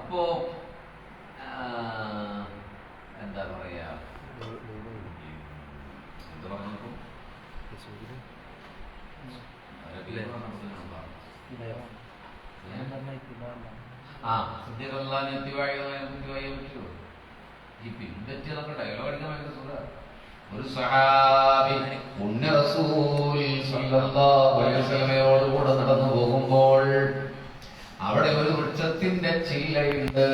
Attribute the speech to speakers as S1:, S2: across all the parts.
S1: അപ്പോ എന്താ പറയാ എന്ത് പറഞ്ഞപ്പോ ഈ പിൻപറ്റിയതൊക്കെ ഡയലോഗ് അടിക്കാൻ ഭയങ്കര സുഖമാണ്. ഒരു സഹാബി പുണ്യ റസൂൽ സ്വല്ലല്ലാഹു അലൈഹി വസല്ലമയോടുകൂടെ നടന്നു പോകുമ്പോൾ അവിടെ ഒരു വൃക്ഷത്തിന്റെ ചില്ലയുണ്ട്.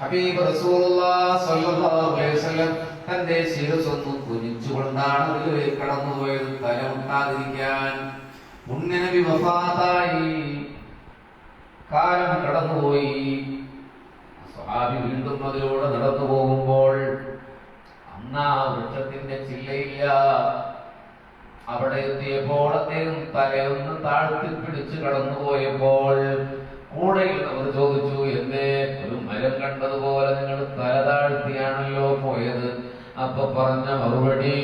S1: ഹബീബ് റസൂലുള്ളാഹി സ്വല്ലല്ലാഹു അലൈഹി വസല്ലം തന്റെ ശിരസ്സൊന്ന് കുനിച്ചുകൊണ്ടാണ് അതിലേക്ക് കടന്നുപോയത്, തല മുട്ടാതിരിക്കാൻ. പുണ്യനബി വഫാത്തായി, കാലം കടന്നുപോയി. സ്വഹാബി വീണ്ടും അതിലൂടെ നടന്നു പോകുമ്പോൾ അന്ന് ആ വൃക്ഷത്തിന്റെ ചില്ലയില്ല. അവിടെ എത്തിയപ്പോൾ അദ്ദേഹം തലയൊന്ന് താഴ്ത്തി പിടിച്ച് കടന്നുപോയപ്പോൾ കൂടെയുള്ളവർ ചോദിച്ചു, എന്തേ ഒരു മരം കണ്ടതുപോലെ നിങ്ങൾ തല താഴ്ത്തിയാണല്ലോ പോയത്? അപ്പൊ പറഞ്ഞ മറുപടി,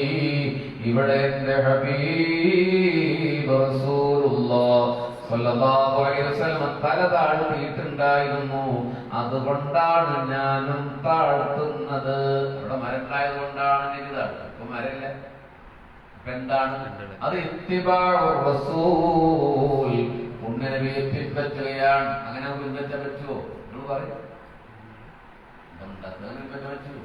S1: ഇവിടെ എന്റെ ഹബീബ് റസൂലുള്ളാഹി സ്വല്ലല്ലാഹു അലൈഹി വസല്ലം തല താഴ്ത്തിയിട്ടുണ്ടായിരുന്നു, അതുകൊണ്ടാണ് ഞാനും താഴ്ത്തുന്നത്. ഇവിടെ മരണ്ടായത് കൊണ്ടാണ് എനിക്ക് താഴ്ത്തുന്നത്. ഇപ്പൊ മരമില്ല, ഇപ്പൊ എന്താണ് അത്? ഇത്തിബാഉർ റസൂൽ, പുണ്യനബിയെ പിൻപറ്റുകയാണ്. അങ്ങനെ പിൻപറ്റാൻ പറ്റുമോ? നിങ്ങൾ പറയും, പിൻപറ്റാൻ പറ്റുമോ?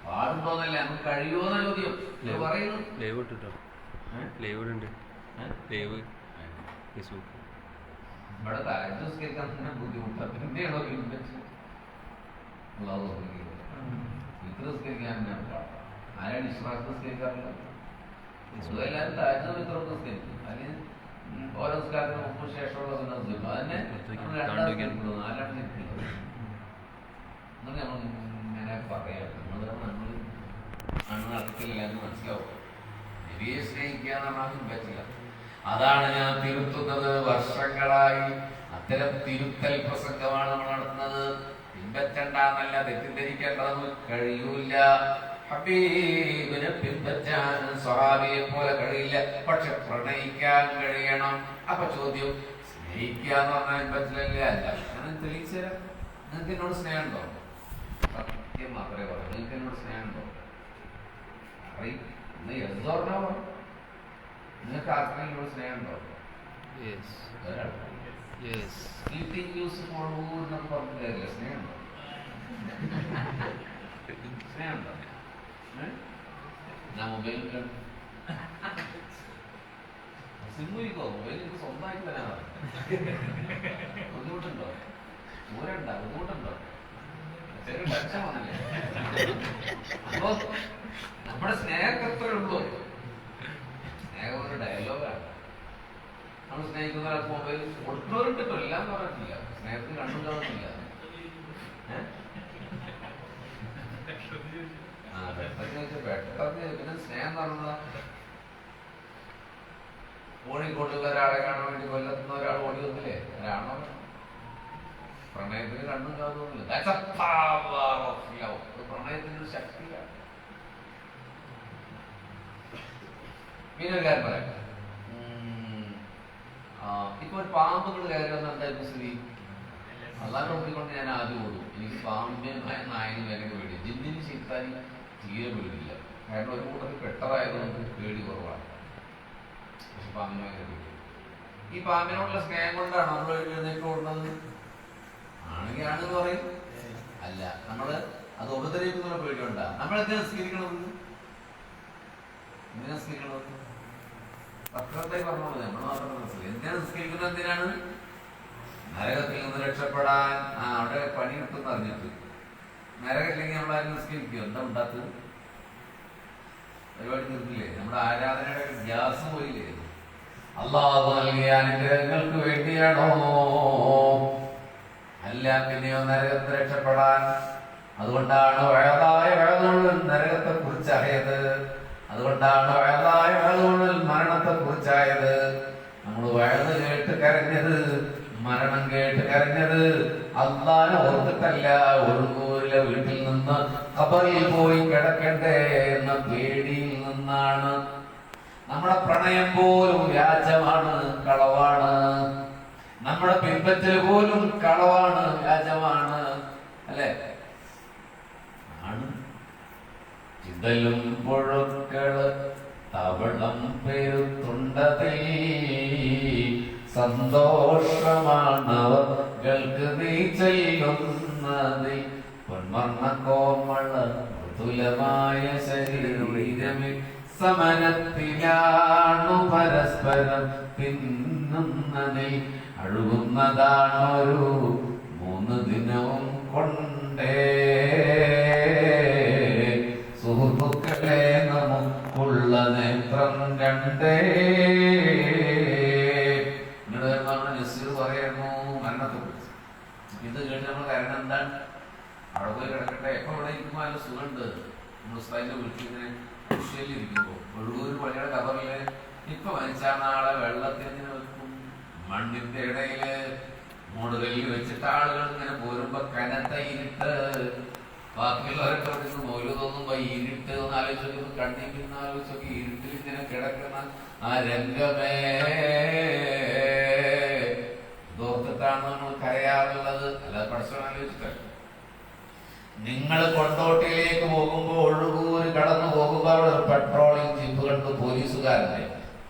S1: പാടുണ്ടോന്നല്ല, നമുക്ക് കഴിയുമോന്ന ചോദ്യം. പറയുന്നു ഇവിടെ തലസ്കരിക്കാൻ തന്നെ ബുദ്ധിമുട്ടാണ്. പിന്നെയാണോ പിൻപറ്റി സ്കരിക്കാൻ ആരാണ് വിശ്വാസം സ്കരിക്കാറുള്ളത്? എല്ലാവരും താഴ്ച മിത്രം സ്കരിക്കും. അതിന് ഓരോ സ്കാരത്തിന് മുമ്പ് ശേഷമുള്ള സന്ദർഭം അതന്നെ നാലാണ് ശരിക്കുള്ളത്. നമ്മൾ ഇങ്ങനെ പറയാം, നമ്മൾ നടക്കില്ല എന്ന് മനസ്സിലാവും. നബിയെ സ്നേഹിക്കുക എന്ന് പറഞ്ഞാൽ പറ്റില്ല. അതാണ് ഞാൻ തിരുത്തുന്നത്. വർഷങ്ങളായി അത്തരം തിരുത്തൽ പ്രസംഗമാണ് നമ്മൾ നടത്തുന്നത്. പിൻപറ്റണ്ടെന്നല്ല, തെറ്റിദ്ധരിക്കേണ്ടതെന്ന് കഴിയൂല. ഹബീബിനെ പിൻപറ്റാൻ സ്വഹാബിയെ പോലെ കഴിയില്ല, പക്ഷെ പ്രണയിക്കാൻ കഴിയണം. അപ്പൊ ചോദ്യം, സ്നേഹിക്കുക എന്ന് പറഞ്ഞാൽ പറ്റില്ലല്ലേ? അല്ല, ഞാൻ തെളിയിച്ചു തരാം. നിങ്ങൾക്ക് എന്നോട് സ്നേഹമുണ്ടോ? സത്യം മാത്രമേ പറയൂ. നിങ്ങൾക്ക് എന്നോട് സ്നേഹമുണ്ടോ? അറിയും. നിങ്ങൾക്ക് ആർക്കെങ്കിലും സ്നേഹമുണ്ടോ? സ്നേഹമുണ്ടോ? സ്നേഹമുണ്ടോ? ഞാൻ മൊബൈലിൽ സിമ്മിക്കോ, മൊബൈൽ എനിക്ക് സ്വന്തമായിട്ട് തരാനാണ്. ബുദ്ധിമുട്ടുണ്ടോ? ദൂരണ്ടോ? ബുദ്ധിമുട്ടുണ്ടോ? ചെറിയ ടെൻഷൻ വന്നില്ലേ? അപ്പോ നമ്മുടെ സ്നേഹം എത്ര ഉള്ളൂ? സ്നേഹം ഒരു ഡയലോഗാണ്. നമ്മൾ സ്നേഹിക്കുന്ന ഒരാൾക്ക് മൊബൈൽ കൊടുക്കുന്നവരുണ്ട്, എല്ലാം പറഞ്ഞിട്ടില്ല. സ്നേഹത്തിന് കണ്ണും കാണുന്നില്ല. പിന്നെ സ്നേഹം പറഞ്ഞതാ. കോഴിക്കോട്ടുള്ള ഒരാളെ കാണാൻ വേണ്ടി കൊല്ലത്തുന്ന ഒരാൾ ഓടി വന്നില്ലേ? ഒരാണോ? പ്രണയത്തിന് കണ്ണും കാണുന്നില്ല. പ്രണയത്തിന് ഒരു ശക്തിയാണ്. പിന്നെ ഒരു കാര്യം പറയാം. ഇപ്പൊ ഒരു പാമ്പുകൾ കയറി വന്ന എന്തായിരുന്നു സ്ഥിതി? അള്ളാഹ് നോക്കിക്കൊണ്ട് ഞാൻ ആദ്യം ഓടും. എനിക്ക് പാമ്പിനും നായനും എനിക്ക് പേടി. ജിന്നിന് ശീത്താനി തീരെ പേടിയില്ല. കാരണം ഒരു കൂട്ടത്തിൽ പെട്ടതായതുകൊണ്ട് പേടി കുറവാണ്. പക്ഷെ പാമ്പിന് ഭയങ്കര പേടി. ഈ പാമ്പിനോടുള്ള സ്നേഹം കൊണ്ടാണ് നമ്മൾ എഴുന്നേറ്റ് ഓടുന്നത്. ആണെങ്കിൽ ആണെന്ന് പറയും. അല്ല, നമ്മള് അത് ഉപദ്രവിക്കുന്ന പേടി കൊണ്ടാണ്. നമ്മളെന്തിനാ സ്കരിക്കണത്? എന്തിനാ സ്കരിക്കണത്? പത്രത്തെ പറഞ്ഞോളൂ, നമ്മൾ മാത്രം മനസ്സിലായി. എന്തിനാ നിസ്കരിക്കുന്നത്? എന്തിനാണ്? നരകത്തിൽ നിന്ന് രക്ഷപ്പെടാൻ. അവിടെ പണി കിട്ടുമെന്ന് അറിഞ്ഞിട്ട്. നരകത്തില്ലെങ്കിൽ നമ്മളാരും നിസ്കരിക്കുക. എന്താ ഉണ്ടാത്തത്? പരിപാടി നിർത്തില്ലേ? നമ്മുടെ ആരാധനയുടെ ഗ്യാസ് പോയില്ലേ? അല്ലാഹു നൽകിയ അനുഗ്രഹങ്ങൾക്ക് വേണ്ടിയാണോ? അല്ല, പിന്നെയോ നരകത്തിൽ രക്ഷപ്പെടാൻ. അതുകൊണ്ടാണ് നരകത്തെ കുറിച്ചറിയത്. അതുകൊണ്ടാണ് മരണത്തെ കുറിച്ചായത്. നമ്മൾ വയറ് കേട്ട് കരഞ്ഞത്, മരണം കേട്ട് കരഞ്ഞത് അല്ലാഹനെ ഓർത്തിട്ടല്ല. ഒരു ദൂരിലെ വീട്ടിൽ നിന്ന് ഖബറിൽ പോയി കിടക്കണ്ടേ എന്ന പേടിയിൽ നിന്നാണ്. നമ്മുടെ പ്രണയം പോലും വ്യാജമാണ്, കളവാണ്. നമ്മുടെ പിൻപറ്റൽ പോലും കളവാണ്, വ്യാജമാണ്, അല്ലെ? ആണ്. ചിതലും പുഴക്കള് തവളം പെരുത്തുണ്ടതേ, സന്തോഷമാണവർക്ക് നീ ചെല്ലുന്നത്. പൊന്മർണ്ണ കോമള മൃദുലമായ ശരീരമേ, സമനത്തിലാണു പരസ്പരം തിന്നുന്നതിൽ അഴുകുന്നതാണൊരു 3 ദിനവും കൊണ്ടേ. സുഹൃത്തുക്കളെ നമുക്കുള്ള നേത്രം കണ്ടേ. നസീർ പറയുന്നു മരണത്തെ കുറിച്ച്. ഇത് കേട്ട് നമ്മൾ കാരണം എന്താണ്? അവിടെ പോയി കിടക്കട്ടെ, എപ്പോ ഇവിടെ ഇരിക്കുമ്പോൾ നല്ല സുഖമുണ്ട്. നമ്മൾ ഉസ്താദിന്റെ വീട്ടിൽ ഇങ്ങനെ കുശലിരിക്കുമ്പോൾ ഒഴുകൂർ പള്ളിയുടെ കഥറില് ഇപ്പൊ മരിച്ചാൽ നാളെ വെള്ളത്തിൽ ഇങ്ങനെ വെക്കും, മണ്ണിന്റെ ഇടയില് മൂടുകല്ലിൽ വെച്ചിട്ട് ആളുകൾ ഇങ്ങനെ പോരുമ്പോ കനത്ത ഇരുട്ട്. ബാക്കിയുള്ളവരൊക്കെ അവിടെ നിന്ന് മൗലൂദ് തോന്നുമ്പോ ഇരുട്ട് ഒന്ന് ആലോചിച്ചൊക്കെ കണ്ണിൽ ആലോചിച്ചൊക്കെ ഇരുട്ടിൽ ഇങ്ങനെ കിടക്കുന്ന ആ രംഗമേ ദോർത്തിട്ടാണ് നമ്മൾ കരയാറുള്ളത്. അല്ലാതെ പഠിച്ചോണം ആലോചിച്ചിട്ടല്ല. നിങ്ങൾ കൊണ്ടോട്ടിയിലേക്ക് പോകുമ്പോ ഒഴുകൂര് കടന്നു പോകുമ്പോ അവിടെ ഒരു പെട്രോളിംഗ് ജീപ്പ് കണ്ടു, പോലീസുകാരന്റെ.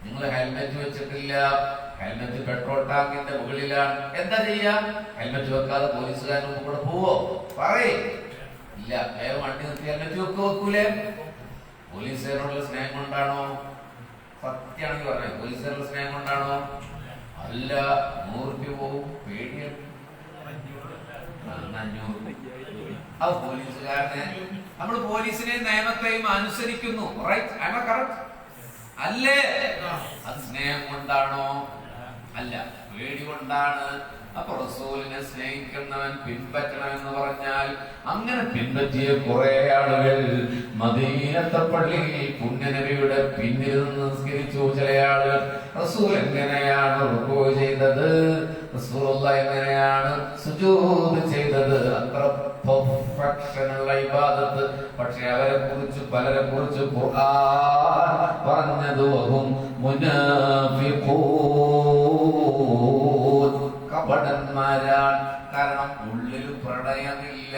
S1: നിങ്ങൾ ഹെൽമെറ്റ് വെച്ചിട്ടില്ല, ഹെൽമെറ്റ് പെട്രോൾ ടാങ്കിന്റെ മുകളിലാണ്. എന്താ ചെയ്യാ? ഹെൽമെറ്റ് വെക്കാതെ പോലീസുകാരൻ മുമ്പ് കൂടെ പോവോ? പറയേ ഇല്ല. വേഗം വണ്ടി നിർത്തി ഹെൽമെറ്റ് വെക്കൂലേ? പോലീസുകാരോടുള്ള സ്നേഹം കൊണ്ടാണോ? സത്യമാണെങ്കിൽ പറഞ്ഞേ, പോലീസുകാരുടെ സ്നേഹം കൊണ്ടാണോ? അല്ല. 100 രൂപ പോവും, പേടിയാണ്. 500. ആ പോലീസുകാരനെ നമ്മൾ പോലീസിനെ നിയമത്തെയും അനുസരിക്കുന്നു. റൈറ്റ്? ഐ ആം കറക്റ്റ് അല്ലേ? അത് സ്നേഹം കൊണ്ടാണോ? അല്ല, പേടി കൊണ്ടാണ്. അപ്പൊ റസൂലിനെ സ്നേഹിക്കുന്നവൻ പിൻപറ്റണമെന്ന് പറഞ്ഞാൽ അങ്ങനെ പിൻപറ്റിയ കുറെ ആളുകൾ മദീനത്തെ പള്ളിയിൽ പുണ്യനബിയുടെ പിന്നിൽ നിന്ന് നിസ്കരിച്ചു. ചില ആളുകൾ റസൂൽ എങ്ങനെയാണ് റുകൂ ചെയ്തത്, റസൂലുള്ളാഹി എങ്ങനെയാണ് സുജൂദ് ചെയ്തത്, അത്ര പെർഫെക്ഷനുള്ള ഇബാദത്ത്. പക്ഷെ അവരെ കുറിച്ച് പലരെ കുറിച്ച് ഖുർആൻ പറഞ്ഞത് വഹും മുനാഫിഖൂൻ, കപടന്മാരാണ്. കാരണം ഉള്ളിൽ പ്രണയമില്ല,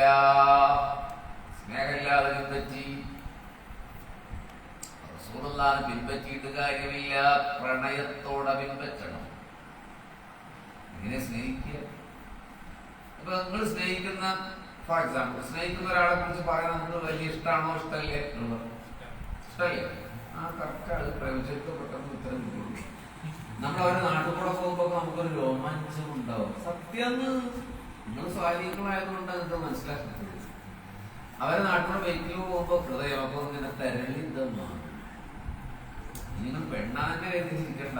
S1: സ്നേഹമില്ലാതെ പിൻപറ്റി. റസൂലുള്ളാഹിനെ പിൻപറ്റിയിട്ട് കാര്യമില്ല, പ്രണയത്തോടെ പിൻപറ്റണം. ഇങ്ങനെ സ്നേഹിക്കുക. അപ്പൊ നിങ്ങൾ സ്നേഹിക്കുന്ന, ഫോർ എക്സാമ്പിൾ, സ്നേഹിക്കുന്ന ഒരാളെ കുറിച്ച് പറയാൻ നമുക്ക് വലിയ ഇഷ്ടമാണോ? ഇഷ്ടമല്ലേ? ഇഷ്ടമല്ലേ? ആ കറക്റ്റാണ്. പ്രവചനത്തെ പെട്ടെന്ന് ഉത്തരം കിട്ടുള്ളൂ. നമ്മൾ അവരുടെ നാട്ടിൽ കൂടെ പോകുമ്പോ നമുക്കൊരു രോമാഞ്ചം ഉണ്ടാവും. സത്യം നിങ്ങൾ സ്വാധീനങ്ങളായതുകൊണ്ട് അത് മനസ്സിലാക്കുന്നത്. അവരെ നാട്ടിൽ ബൈക്കിൽ പോകുമ്പോ ഹൃദയം അപ്പൊ ഇങ്ങനെ തെരളിതമാണ്. നിങ്ങൾ പെണ്ണാന്നെ കരുതിച്ചിരിക്കണ്ട.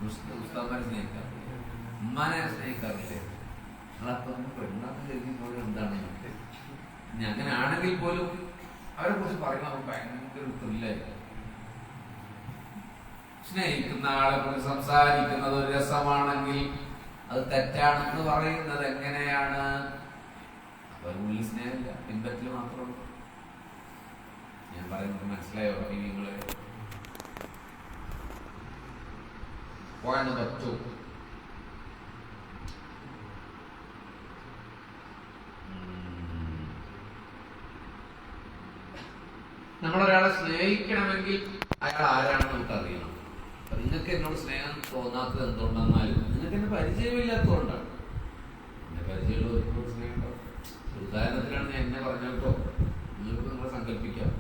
S1: ഉസ്താദ്മാരെ സ്നേഹിക്കാം, ഉമ്മാനെ സ്നേഹിക്കാറില്ലേ? നിങ്ങളപ്പം പെണ്ണാന്ന് കരുതിപ്പോൾ എന്താണ്? ഇനി അങ്ങനെ ആണെങ്കിൽ പോലും അവരെ കുറിച്ച് പറയുന്ന നമുക്ക് ഭയങ്കര ത്രില്ലായിരിക്കും. സ്നേഹിക്കുന്ന ആളെ കുറിച്ച് സംസാരിക്കുന്നത് ഒരു രസമാണെങ്കിൽ അത് തെറ്റാണെന്ന് പറയുന്നത് എങ്ങനെയാണ്? അവരുള്ളിൽ സ്നേഹമില്ല, പിൻപറ്റൽ മാത്രമേ. ഞാൻ പറയുന്നത് മനസ്സിലായോ? നിങ്ങള് പോയെന്ന് പറ്റൂ. നമ്മളൊരാളെ സ്നേഹിക്കണമെങ്കിൽ അയാൾ ആരാണെന്ന് നമുക്ക് അറിയണം. നിങ്ങൾക്ക് എന്നോട് സ്നേഹം തോന്നാത്തത് എന്തുകൊണ്ടെന്നാലും നിങ്ങൾക്ക് എന്നെ പരിചയമില്ലാത്തതുകൊണ്ടാണ്. എന്നെ പരിചയമുള്ള ഒരുപാട് സ്നേഹം ഉണ്ടാവും. ഉദാഹരണത്തിലാണ് ഞാൻ എന്നെ പറഞ്ഞ കേട്ടോ. നിങ്ങൾക്ക് നിങ്ങളെ സങ്കല്പിക്കാം,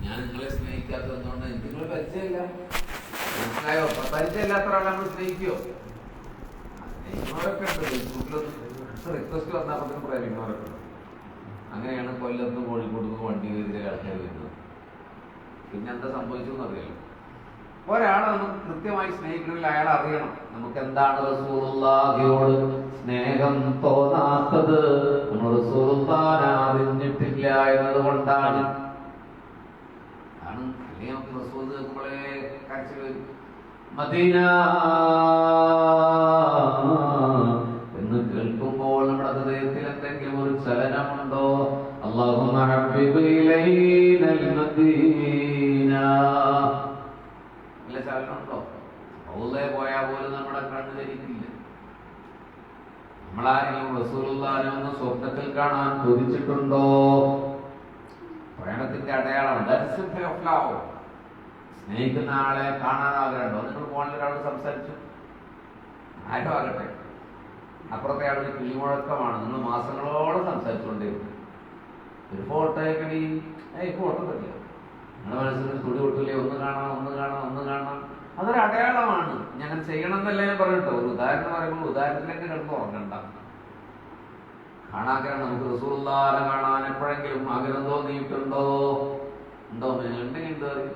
S1: ഞാൻ നിങ്ങളെ സ്നേഹിക്കാത്തത് എന്തുകൊണ്ട്? എനിക്ക് നിങ്ങളെ പരിചയമില്ല. മനസ്സിലായോ? പരിചയമില്ലാത്ത ഒരാളെ നമ്മൾ സ്നേഹിക്കോ? സ്നേഹിക്കുന്നവരൊക്കെ ഉണ്ട്. ഫേസ്ബുക്കിലൊന്നും റിക്വസ്റ്റ് വന്നാൽ പറ്റും പ്രേമിക്കുന്നവരൊക്കെ. അങ്ങനെയാണ് കൊല്ലത്ത് കോഴിക്കോട് വണ്ടി കയറിയ ആൾക്കാർ വരുന്നത്. പിന്നെ എന്താ സംഭവിച്ചെന്ന് അറിയാലോ. ഒരാളെ നമുക്ക് കൃത്യമായി സ്നേഹിക്കണമെങ്കിൽ അയാൾ അറിയണം നമുക്ക് എന്താണ് റസൂലുള്ളാഹിയോട് സ്നേഹം തോന്നാത്തത്. നമ്മൾ റസൂലുള്ളാഹിനെ അറിഞ്ഞിട്ടില്ല എന്നതുകൊണ്ടാണ്. നമുക്ക് റസൂൽ കേൾക്കുമ്പോഴേ കരച്ചിൽ വരും. മദീന എന്ന് കേൾക്കുമ്പോൾ നമ്മുടെ ഹൃദയത്തിൽ എന്തെങ്കിലും ഒരു ചലനമുണ്ടോ? അല്ലാഹുമ്മ ഹബ്ബിബ് ഇലൈനൽ മദീന ചലനമുണ്ടോ? ഔളെ പോയാൽ പോലും നമ്മുടെ കണ്ണ് ധരിക്കില്ല. നമ്മളാരെങ്കിലും റസൂലുള്ളാഹിനെ ഒന്ന് സ്വപ്നത്തിൽ കാണാൻ കൊതിച്ചിട്ടുണ്ടോ? പ്രേമത്തിന്റെ അടയാളമാണ്. സ്നേഹിക്കുന്ന ആളെ കാണാൻ ആഗ്രഹമുണ്ടോ? നിങ്ങൾ ഫോണിൽ ഒരാളോട് സംസാരിച്ചു, ആരും ആകട്ടെ, അപ്പുറത്തെ ആളൊരു കിളിമുഴക്കമാണ്, നിങ്ങൾ മാസങ്ങളോളം സംസാരിച്ചുകൊണ്ടേയിരിക്കും. ഒരു ഫോട്ടോയൊക്കെ ഫോട്ടോ പറ്റില്ല, നിങ്ങളുടെ മനസ്സിൽ തുടി പൊട്ടില്ലേ, ഒന്ന് കാണാം ഒന്ന് കാണാം ഒന്ന് കാണാം. അതൊരു അടയാളമാണ്. ഞങ്ങൾ ചെയ്യണം എന്നല്ല ഞാൻ പറഞ്ഞിട്ടോ. ഒരു ഉദാഹരണം പറയുമ്പോൾ ഉദാഹരണത്തിലേക്ക് കിടന്ന് ഉറങ്ങണ്ട. കാണാഗ്രഹം, നമുക്ക് റസൂലുള്ളാഹിനെ കാണാൻ എപ്പോഴെങ്കിലും ആഗ്രഹം തോന്നിയിട്ടുണ്ടോ? ഉണ്ടോ? ഉണ്ടെങ്കിൽ എന്താ പറയും,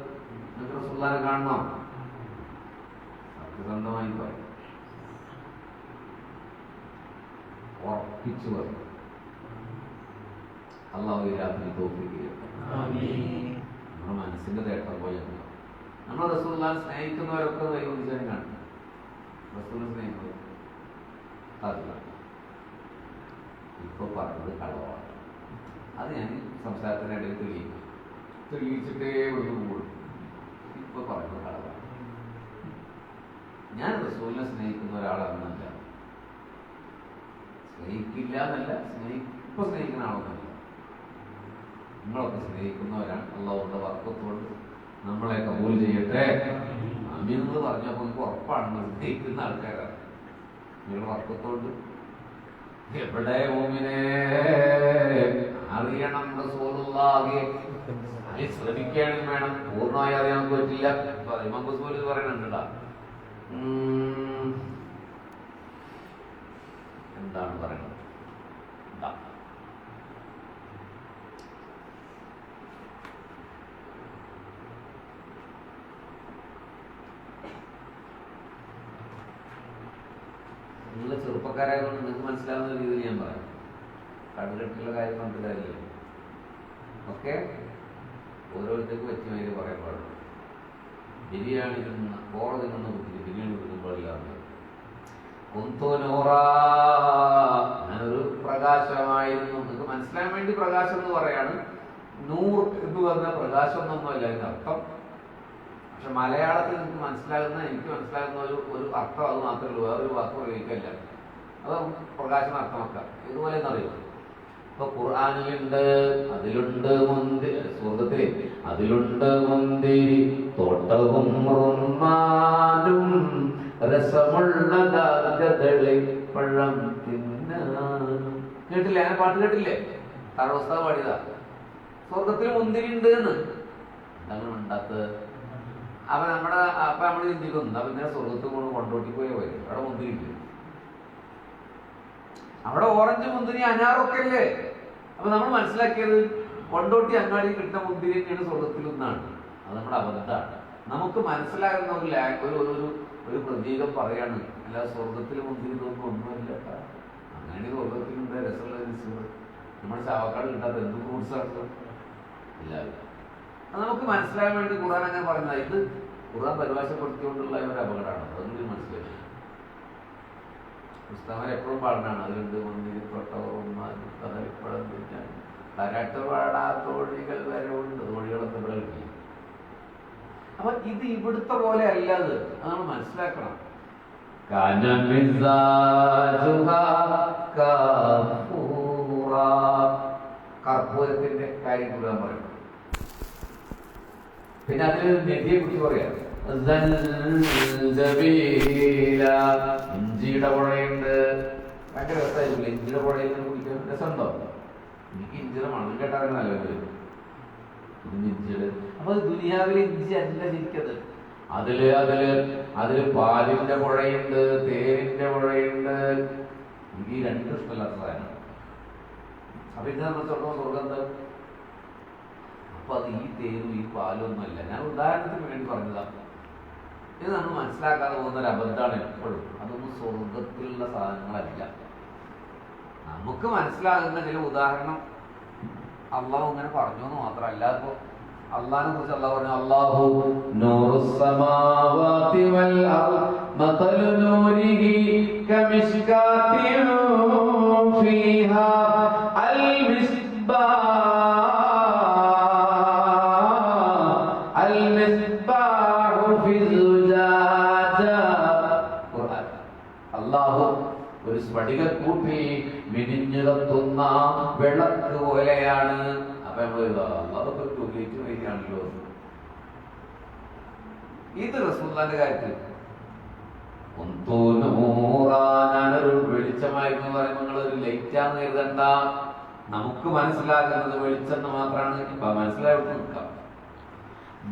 S1: നിങ്ങൾക്ക് റസൂലുള്ളാഹിനെ കാണണം. സത്യസന്ധമായി പറയും, ഉറപ്പിച്ചു പറയും. അല്ലാഹു ഈ രാത്രി തൗഫീഖ് ചെയ്യട്ടെ. നമ്മുടെ മനസ്സിന്റെ തേട്ടം പോലെ നമ്മൾ റസൂലുള്ളാഹിനെ സ്നേഹിക്കുന്നവരൊക്കെ ദൈവവിചാരം കാണും. റസൂലിനെ സ്നേഹിക്കുന്നത് അതല്ല. ഇപ്പൊ പറഞ്ഞത് കളവാണ്. അത് ഞാൻ സംസാരത്തിനിടയിൽ തെളിയിച്ചിട്ടേ ഒന്ന് കൂടും. ഇപ്പൊ പറഞ്ഞത് കളവാണ്. ഞാൻ റസൂലിനെ സ്നേഹിക്കുന്ന ഒരാളാണെന്നല്ല, സ്നേഹിക്കില്ല എന്നല്ല, ഇപ്പൊ സ്നേഹിക്കുന്ന ആളൊന്നല്ല. നിങ്ങളൊക്കെ സ്നേഹിക്കുന്നവരാണ്. അല്ലാഹുവിന്റെ ബർക്കത്തുകൊണ്ട് നമ്മളെ കബൂൽ ചെയ്യട്ടെ. അമീൻ എന്ന് പറഞ്ഞപ്പോൾ നമുക്ക് ഉറപ്പാണ് നിങ്ങൾ സ്നേഹിക്കുന്ന ആൾക്കാരാണ്. നിങ്ങളുടെ ബർക്കത്തോണ്ട് എവിടെ മോമിനെ അറിയണം റസൂലുള്ളാഹിയെ ശ്രമിക്കുകയും വേണം. പൂർണ്ണമായി അറിയാൻ പറ്റില്ല. ഇമാം ഖുസ്ബൂലി പറയുന്നുണ്ടാ, എന്താണ് പറയുന്നത്? നിങ്ങൾ ചെറുപ്പക്കാരായതുകൊണ്ട് നിങ്ങൾക്ക് മനസ്സിലാവുന്ന രീതിയിൽ ഞാൻ പറയാം. കടുകെട്ടുള്ള കാര്യം പറഞ്ഞിട്ട് കാര്യമില്ല. ഒക്കെ ഓരോരുത്തർക്കും വ്യക്തിമായി പറയാൻ പാടുള്ളൂ. ബിരിയാണി തിന്നുന്ന കോറ തിന്നുന്ന കുട്ടിക്ക് ബിരിയാണി കൊടുക്കാൻ പാടില്ല. ഞാനൊരു പ്രകാശമായിരുന്നു. നിങ്ങൾക്ക് മനസ്സിലാൻ വേണ്ടി പ്രകാശം എന്ന് പറയാണ്. നൂർ എന്ന് പറഞ്ഞാൽ പ്രകാശം എന്നൊന്നുമല്ല അതിന്റെ അർത്ഥം. പക്ഷെ മലയാളത്തിൽ നിങ്ങൾക്ക് മനസ്സിലാകുന്ന, എനിക്ക് മനസ്സിലാകുന്ന ഒരു അർത്ഥം അത് മാത്രമേ ഉള്ളൂ. വേറൊരു വാക്ക് പ്രയോഗിക്കല്ല. അത് പ്രകാശം അർത്ഥമാക്കാം. ഇതുപോലെ എന്നറിയാം. ഇപ്പൊ ഖുർആനിലുണ്ട്, അതിലുണ്ട് മുന്തിരി, സ്വർഗത്തില് അതിലുണ്ട് മുന്തിരി തോട്ടവും റുമ്മാനും രസമുള്ള പഴം തിന്നാനും. കേട്ടില്ലേ? അങ്ങനെ പാട്ട് കേട്ടില്ലേ? താഴെ പാടിയതാ. സ്വർഗത്തിൽ മുന്തിരി ഉണ്ട് എന്ന്. അങ്ങനെ ഉണ്ടാത്തത് അപ്പൊ നമ്മൾ ചിന്തിക്കുന്നു, പിന്നെ സ്വർഗത്തിൽ കൊണ്ട് കൊണ്ടോട്ടി പോയ പോലെ അവിടെ മുന്തിരി ഇല്ല. അവിടെ ഓറഞ്ച് മുന്തിരി അനാറൊക്കെ അല്ലേ. അപ്പൊ നമ്മൾ മനസ്സിലാക്കിയത് കൊണ്ടോട്ടി അങ്ങാടി കിട്ടുന്ന മുന്തിരി തന്നെയാണ് സ്വർഗത്തിൽ നിന്നാണ്. അത് നമ്മുടെ അബദ്ധമാണ്. നമുക്ക് മനസ്സിലാകുന്ന ഒരു പ്രതീകം പറയാണ്. അല്ലാതെ സ്വർഗത്തിൽ മുന്തിരി തോന്നുന്നു ഒന്നുമല്ല. അങ്ങനെ സ്വർഗത്തിലുണ്ട് രസമുള്ള രുചികൾ. നമ്മുടെ ചാവക്കാട് കിട്ടാത്ത എന്ത് ഫ്രൂട്ട്സാണ് എല്ലാവരും. അത് നമുക്ക് മനസ്സിലാകാൻ വേണ്ടി ഖുർആൻ അങ്ങനെ പറയുന്നത്. ഇത് ഖുർആൻ പരിഭാഷപ്പെടുത്തിക്കൊണ്ടുള്ള ഒരു അപകടമാണ്. അതൊന്നും മനസ്സിലാക്കി പുസ്തകം എപ്പോഴും പാടുന്നതാണ്. അതിലുണ്ട് മുന്തിരി തൊട്ടവും കഥളിപ്പഴം തിന്നാൻ കരട്ട് പാടാത്തോഴികൾ വരെ ഉണ്ട്. തോഴികളൊക്കെ ഇവിടെ കിട്ടി. അപ്പൊ ഇത് ഇവിടുത്തെ പോലെ അല്ലാതെ അത് നമ്മൾ മനസ്സിലാക്കണം. കർപ്പൂരത്തിന്റെ കാര്യം ഖുർആൻ പറയുന്നു. പിന്നെ അതിൽ നബിയെ കുറിച്ച് പറയാം. ഇഞ്ചിയുടെ പുഴയുണ്ട്. ഭയങ്കര രസമായിരിക്കില്ല ഇഞ്ചിയുടെ പുഴയിൽ നിന്ന് കുടിക്കാൻ? രസമുണ്ടോ? എനിക്ക് ഇഞ്ചിയുടെ മണം കേട്ടാൽ നല്ലത്. ഇഞ്ചിയുടെ അപ്പൊ ദുനിയാവിലെ ഇഞ്ചി അല്ല ശരിക്കത്. അതില് പാലിന്റെ പുഴയുണ്ട്, തേനിന്റെ പുഴയുണ്ട്. എനിക്ക് ഈ രണ്ടും ഇഷ്ടമില്ലാത്ത സാധനമാണ്. അപ്പൊ ഇത് നമ്മൾ സ്വർഗം. അപ്പൊ അത് ഈ തേനും ഈ പാലും ഒന്നുമല്ല. ഞാൻ ഉദാഹരണത്തിന് വേണ്ടി പറഞ്ഞതാണ്. ഇത് നമ്മൾ മനസ്സിലാക്കാതെ പോകുന്ന ഒരു അബദ്ധമാണ് എപ്പോഴും. അതൊന്നും സ്വർഗത്തിലുള്ള സാധനങ്ങളല്ല. നമുക്ക് മനസ്സിലാകുന്ന ചില ഉദാഹരണം അള്ളാഹു ഇങ്ങനെ പറഞ്ഞു എന്ന് മാത്രമല്ല. ഇപ്പൊ അള്ളാഹിനെ കുറിച്ച് അള്ളാഹു പറഞ്ഞു, അല്ലാഹു നൂറുസ് സമാവാതി വൽ അർദ് മതലു നൂരിഹി കമിശ്കാത്തിൻ ഫീഹാ അൽ മിസ്ബാഹ് ഒരു സ്ഫടികക്കൂട്ടിൽ മിനിഞ്ഞു കത്തുന്ന വിളക്ക് പോലെയാണ്. അപ്പൊ അതൊക്കെ ടൂലേറ്റ് വരികയാണല്ലോ. ഇത് റസൂലുള്ളാഹിന്റെ കാര്യത്തിൽ ഞാനൊരു വെളിച്ചമായിരുന്നു പറയുമ്പോൾ നിങ്ങളൊരു ലൈറ്റാന്ന് കരുതണ്ട. നമുക്ക് മനസ്സിലാക്കുന്നത് വെളിച്ചെന്ന് മാത്രമാണ്. ഇപ്പൊ മനസ്സിലായിട്ട് നിൽക്കാം.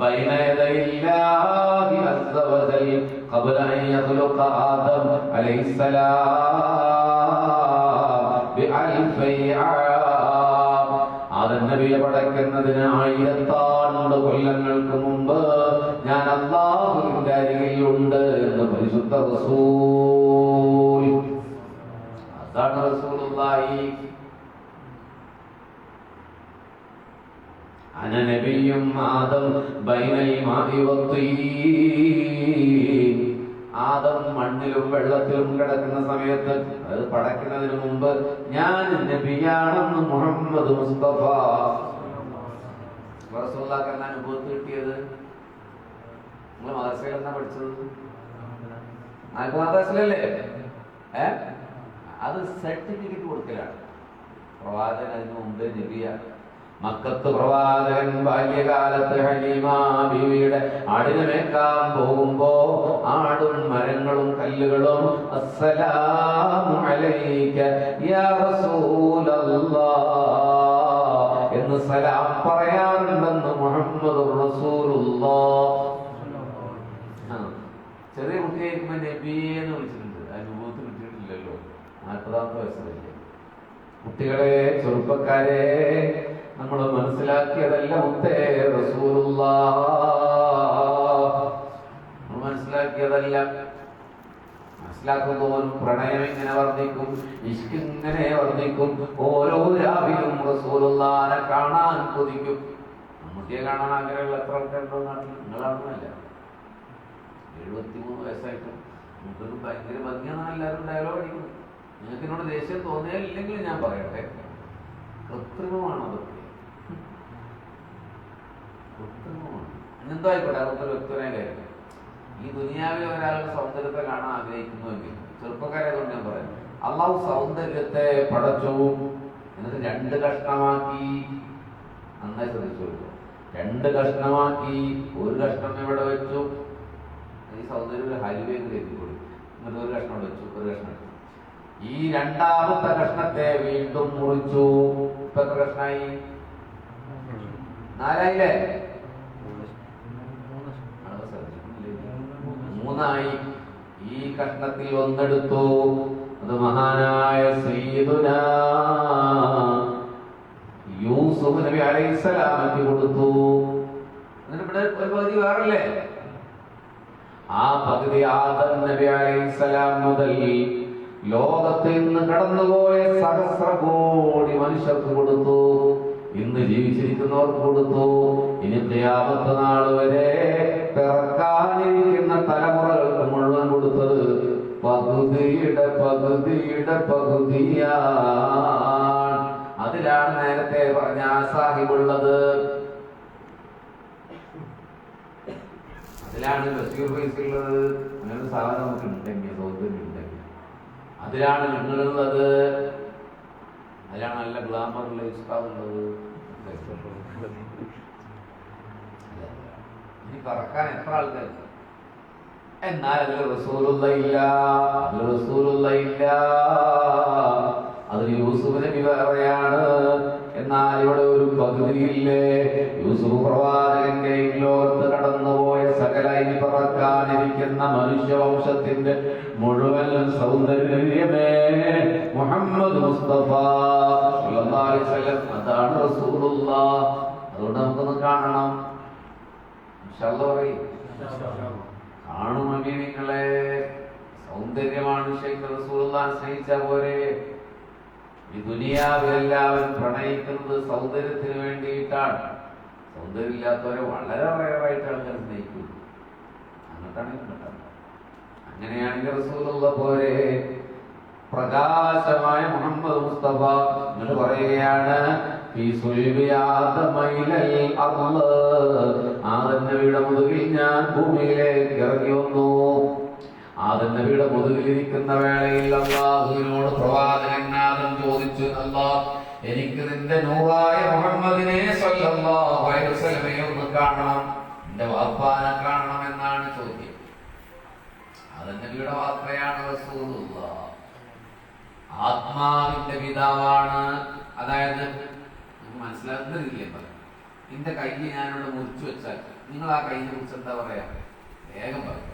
S1: بين يدي الله عز وجل قبل أن يخلق آدم عليه السلام بألفي عام. ആദം നബിയെ പടയ്ക്കുന്നതിന് 1000 കൊല്ലങ്ങൾക്ക് മുമ്പ് ഞാൻ അല്ലാഹുവിന്റെ അരികിലുണ്ട് എന്ന് പരിശുദ്ധ റസൂൽ. അതാണ് റസൂലുള്ളാഹി. അന നബിയും ആദം ബൈനൽ മാഇ വത്തീൻ. ആദം മണ്ണിലും വെള്ളത്തിലും കിടക്കുന്ന സമയത്ത്, അത് പടക്കുന്നതിന് മുമ്പ് ഞാൻ നബിയാണെന്ന് മുഹമ്മദ് മുസ്തഫ റസൂലുള്ളാഹിക്ക് എന്നാ അനുഭവത്ത് കിട്ടിയത്? നിങ്ങൾ മദ്രസയിൽ എന്നാ പഠിച്ചത്? 40 വയസ്സിലല്ലേ? അത് സർട്ടിഫിക്കറ്റ് കൊടുക്കലാണ്. പ്രവാചകൻ അതിന് മുമ്പേ നബിയാണ്. മക്കത്ത് പ്രവാചകൻ ബാല്യകാലത്ത് ഹലീമ ബീവിയുടെ ആടിനെ മേക്കാൻ പോകുമ്പോ ആടും മരങ്ങളും കല്ലുകളും അസ്സലാമു അലൈക യാ റസൂലല്ലാഹ് എന്ന് സലാം പറയാറുണ്ടെന്ന് മുഹമ്മദ് റസൂലുള്ളാഹ്. ചെറിയ കുട്ടിയായിരിക്കുമ്പോ നബിയെ എന്ന് വിളിച്ചിട്ടുണ്ട്. അനുഭവത്തിൽ കിട്ടിയിട്ടില്ലല്ലോ. 40 വയസ്സിലല്ലേ. കുട്ടികളെ, ചെറുപ്പക്കാരെ, നമ്മൾ മനസ്സിലാക്കിയതല്ല മുത്തേ റസൂലുള്ളാഹ്. മനസ്സിലാക്കിയതല്ല. മനസ്സിലാക്കുമ്പോൾ പ്രണയം ഇങ്ങനെ വർദ്ധിക്കും, ഇഷ്ക് ഇങ്ങനെ വർദ്ധിക്കും. ഓരോ രാവിലും റസൂലുള്ളാഹിനെ കാണാൻ കൊതിക്കും. മമ്മൂട്ടിയെ കാണാൻ ആഗ്രഹമുള്ള എത്ര ആൾക്കാരുണ്ടോ നാട്ടിൽ? നിങ്ങളാണെന്നല്ല. 73 വയസ്സായിട്ടും നമുക്ക് ഭയങ്കര ഭംഗിയാണെന്ന് എല്ലാവരും ഡയലോഗ് അടിക്കും. നിങ്ങൾക്ക് എന്നോട് ദേഷ്യം തോന്നിയാലില്ലെങ്കിൽ ഞാൻ പറയട്ടെ, കൃത്രിമമാണ് അതൊക്കെ. എന്തോ ആയിക്കോട്ടെ, അതൊക്കെ ഒരു വ്യക്തമായ കാര്യം. ഈ ദുനിയാവിലെ ഒരാളുടെ സൗന്ദര്യത്തെ കാണാൻ ആഗ്രഹിക്കുന്നുവെങ്കിൽ, ചെറുപ്പക്കാരായതുകൊണ്ട് ഞാൻ പറയാം, അള്ളാഹു സൗന്ദര്യത്തെ പടച്ചു, എന്നിട്ട് 2 കഷ്ണമാക്കി. നന്നായി ശ്രദ്ധിച്ചു. 2 കഷ്ണമാക്കി. ഒരു കഷ്ണം ഇവിടെ വെച്ചു. ഈ സൗന്ദര്യം ഹരിവേക്ക് എത്തിക്കൊള്ളു. എന്നിട്ട് ഒരു കഷ്ണം വെച്ചു, ഒരു കഷ്ണം വെച്ചു. ഈ 2ാമത്തെ കഷ്ണത്തെ വീണ്ടും മുറിച്ചു. ഇപ്പൊ എത്ര കഷ്ണമായി? 4ആയില്ലേ? 3ആയി. ഈ കഷ്ണത്തിൽ ഒന്നെടുത്തു. അത് മഹാനായ സയ്യിദുനാ യൂസുഫ് നബി അലൈഹിസ്സലാമിന് കൊടുത്തു. എന്നിട്ട് ഇവിടെ ഒരു പകുതി വേറല്ലേ? ആ പകുതി ആദം നബി അലൈഹിസ്സലാം മുതൽ ലോകത്തിൽ നിന്ന് കടന്നുപോയ സഹസ്രകോടി മനുഷ്യർക്ക് കൊടുത്തു. ഇന്ന് ജീവിച്ചിരിക്കുന്നവർക്ക് കൊടുത്തു. ഇനി ഖിയാമത്ത് നാൾ വരെ പിറക്കാനിരിക്കുന്ന തലമുറകൾക്ക് മുഴുവൻ കൊടുത്തത് പകുതിയുടെ പകുതിയാണ്. അതിലാണ് നേരത്തെ പറഞ്ഞ സാഹിബുള്ളത്. അതിലാണ് ബഷീർ ഫൈസുള്ളത്. അങ്ങനെ സാധനം നമുക്ക് ഉണ്ടെങ്കിൽ, സൗകര്യം ഉണ്ടെങ്കിൽ അതിലാണ് നിങ്ങളുള്ളത്. അതിലാണ് നല്ല ഗ്ലാമറുള്ള ഇഷ്ടാവുള്ളത്. ഇനി പറക്കാൻ എത്ര ആൾക്കാർ? എന്നാൽ അതിൽ റസൂലുള്ള ഇല്ല. അതിൽ യൂസുഫ് നബി വേറെയാണ്. എന്നാൽ ഇവിടെ ഒരു പകുതിയില്ലേ? യൂസുഫ് പ്രവാചകന്റെ ലോകത്ത് കടന്നുപോയ സകല ഇനി പറക്കാനിരിക്കുന്ന മനുഷ്യവംശത്തിന്റെ മുഴുവൻ സൗന്ദര്യമേ മുഹമ്മദ് മുസ്തഫ സല്ലല്ലാഹു അലൈഹി വസല്ലം. അതാണ് റസൂലുള്ളാഹ്. അതുകൊണ്ട് നമുക്കൊന്ന് കാണണം. ഇൻഷാ അല്ലാഹ് പറയും. കാണും അമീനിങ്ങളെ. സൗന്ദര്യമാണ് ശൈഖ് റസൂലുള്ളാഹിനെ സ്നേഹിച്ച പോരെ. ഈ ദുനിയാവിലെല്ലാവരും പ്രണയിക്കുന്നത് സൗന്ദര്യത്തിന് വേണ്ടിയിട്ടാണ്. സൗന്ദര്യം ഇല്ലാത്തവരെ വളരെ റയറായിട്ടാണ് ഞാൻ സ്നേഹിക്കുന്നത്. അങ്ങനെയാണെങ്കിൽ റസൂലുള്ള പോരെ. പ്രകാശമായ മുഹമ്മദ് മുസ്തഫ എന്ന് പറയുകയാണ്, ആദം നബിയുടെ മുതുകിൽ ഞാൻ ഭൂമിയിലേക്ക് ഇറങ്ങി വന്നു. ആദം നബിയുടെ മുതുകിലിരിക്കുന്ന വേളയിൽ അല്ലാഹുവിനോട് പ്രവാചകൻ ആദം ചോദിച്ചു, അല്ലാഹ് എനിക്ക് നിന്റെ നൂറായ മുഹമ്മദിനെ സ്വല്ലല്ലാഹു അലൈഹി വസല്ലമയെ ഒന്ന് കാണണം, എന്റെ വാപ്പാനെ കാണണം എന്നാണ് ചോദ്യം. ആദം നബിയുടെ വാപ്പയാണ് റസൂലുള്ളാഹ്. ആത്മാവിന്റെ പിതാവാണ്. അതായത് മനസ്സിലാകുന്നില്ലേ? എന്റെ കൈ ഞാനിവിടെ മുറിച്ചു വെച്ചാൽ നിങ്ങൾ ആ കൈയെ കുറിച്ച് എന്താ പറയാ? വേഗം പറയും.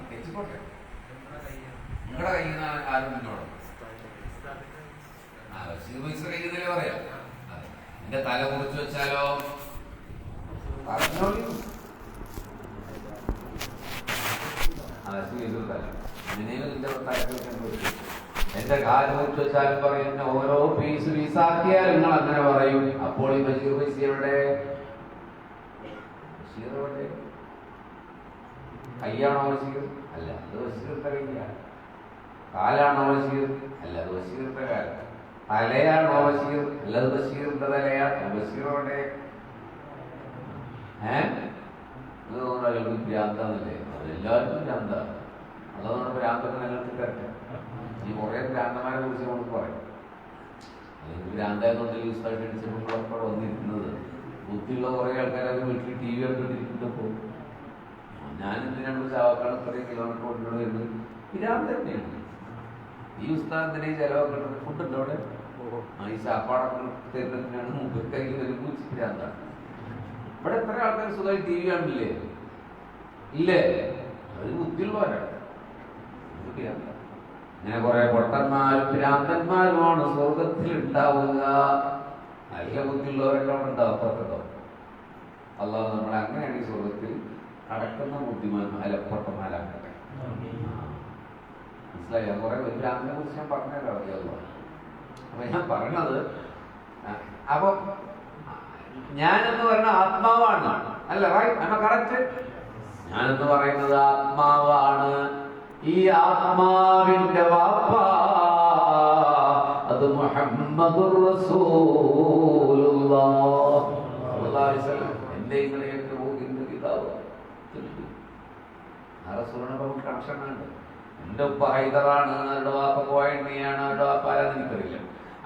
S1: തെച്ചിക്കോട്ടെ, നിങ്ങളുടെ കയ്യിൽ നിന്ന് ആരും മുന്നോട്ട് കഴിയുന്നില്ലേ പറയാം. എന്റെ തല മുറിച്ചു വെച്ചാലോ? എന്റെ കാല് മുറിച്ചു വെച്ചാലും പറയും, ഓരോ പീസ് പീസാക്കിയാലും നിങ്ങൾ അങ്ങനെ പറയും. അപ്പോൾ ഈ ബഷീർ പൈസ എവിടെ? ബഷീർ എവിടെ? കയ്യാണോ ബഷീർ? അല്ല, അത് ബഷീറിന്റെ കയ്യാണ്. കാലാണോ ബഷീർ? അല്ല, അത് ബഷീറിന്റെ കാലം. തലയാണോ ബഷീർ? അല്ല, അത് ബഷീറിന്റെ തലയാണ്. ബഷീർ എവിടെ? ഭ്രാന്താന്നല്ലേ? അതെല്ലാവർക്കും ഭ്രാന്താണ്. അതാണ് ഭ്രാന്തൊക്കെ നിലനിർത്തി തരട്ടെ. ഈ കുറെ ഭ്രാന്തന്മാരെ കുറിച്ച് നമുക്ക് പറയും. ഭ്രാന്തായതുകൊണ്ട് യൂസായിട്ട് അടിച്ചപ്പോൾ വന്നിരിക്കുന്നത് ബുദ്ധിയുള്ള കുറെ ആൾക്കാരൊക്കെ വീട്ടിൽ ടി വി കണ്ടിരിക്കുന്നപ്പോ ഞാൻ എന്തിനാണ് ചാവക്കാട് ഇത്രയും കിലോമീറ്റർ കൊണ്ടുകൊണ്ട് വരുന്നത്? ഭ്രാന്ത് തന്നെയാണ്. ഈ ഉസ്താദിനെ ചിലവൊക്കെ ഫുഡ് ഉണ്ട് അവിടെ. ഈ ചാപ്പാടൊക്കെ തരുന്നതിനാണ് മുമ്പ് കയ്യിൽ വരുമ്പോൾ ഭ്രാന്താണ്. ഇവിടെ എത്ര ആൾക്കാർ സുഖമായി ടി വി കാണില്ലേ? ഇല്ലേ? അത് ബുദ്ധിയുള്ളവരാണ്. ഇങ്ങനെ കുറെ പൊട്ടന്മാരും ഭ്രാന്തന്മാരുമാണ് സ്വർഗത്തിൽ ഉണ്ടാവുക. നല്ല ബുദ്ധിയുള്ളവരൊക്കെ അവിടെ ഉണ്ടാവും, അപ്പുറത്തോ. അല്ലാതെ നമ്മളെ അങ്ങനെയാണ് ഈ സ്വർഗത്തിൽ കടക്കുന്ന ബുദ്ധിമാന്മാരെ പൊട്ടന്മാരാക്കട്ടെ. മനസ്സിലായോ? കുറെ ഭ്രാന്തനെ കുറിച്ച് ഞാൻ പറഞ്ഞല്ലോ അറിയാമല്ലോ. അപ്പൊ ഞാൻ പറഞ്ഞത്, അപ്പൊ ഞാനെന്ന് പറയുന്ന ആത്മാവാണ്. അല്ല, റൈറ്റ്? അല്ല, കറക്റ്റ്. ഞാനെന്ന് പറയുന്നത് ആത്മാവാണ്. ഈ ആത്മാവിന്റെ വാപ്പ അത് മുഹമ്മദുർ റസൂലുള്ളാഹ് സ്വല്ലല്ലാഹു അലൈഹി വസല്ലം. എന്റെ ഇങ്ങളെയൊക്കെ റൂഹിന്റെ പിതാവ്. ആ റസൂലിനെ നമുക്ക് കണക്ഷനുണ്ട്. എന്റെ ഉപ്പ ഹൈദറാണ്, അവരുടെ വാപ്പ കോയണ്ണിയാണ്, അവരുടെ വാപ്പ ആരാന്ന് എനിക്കറിയില്ല.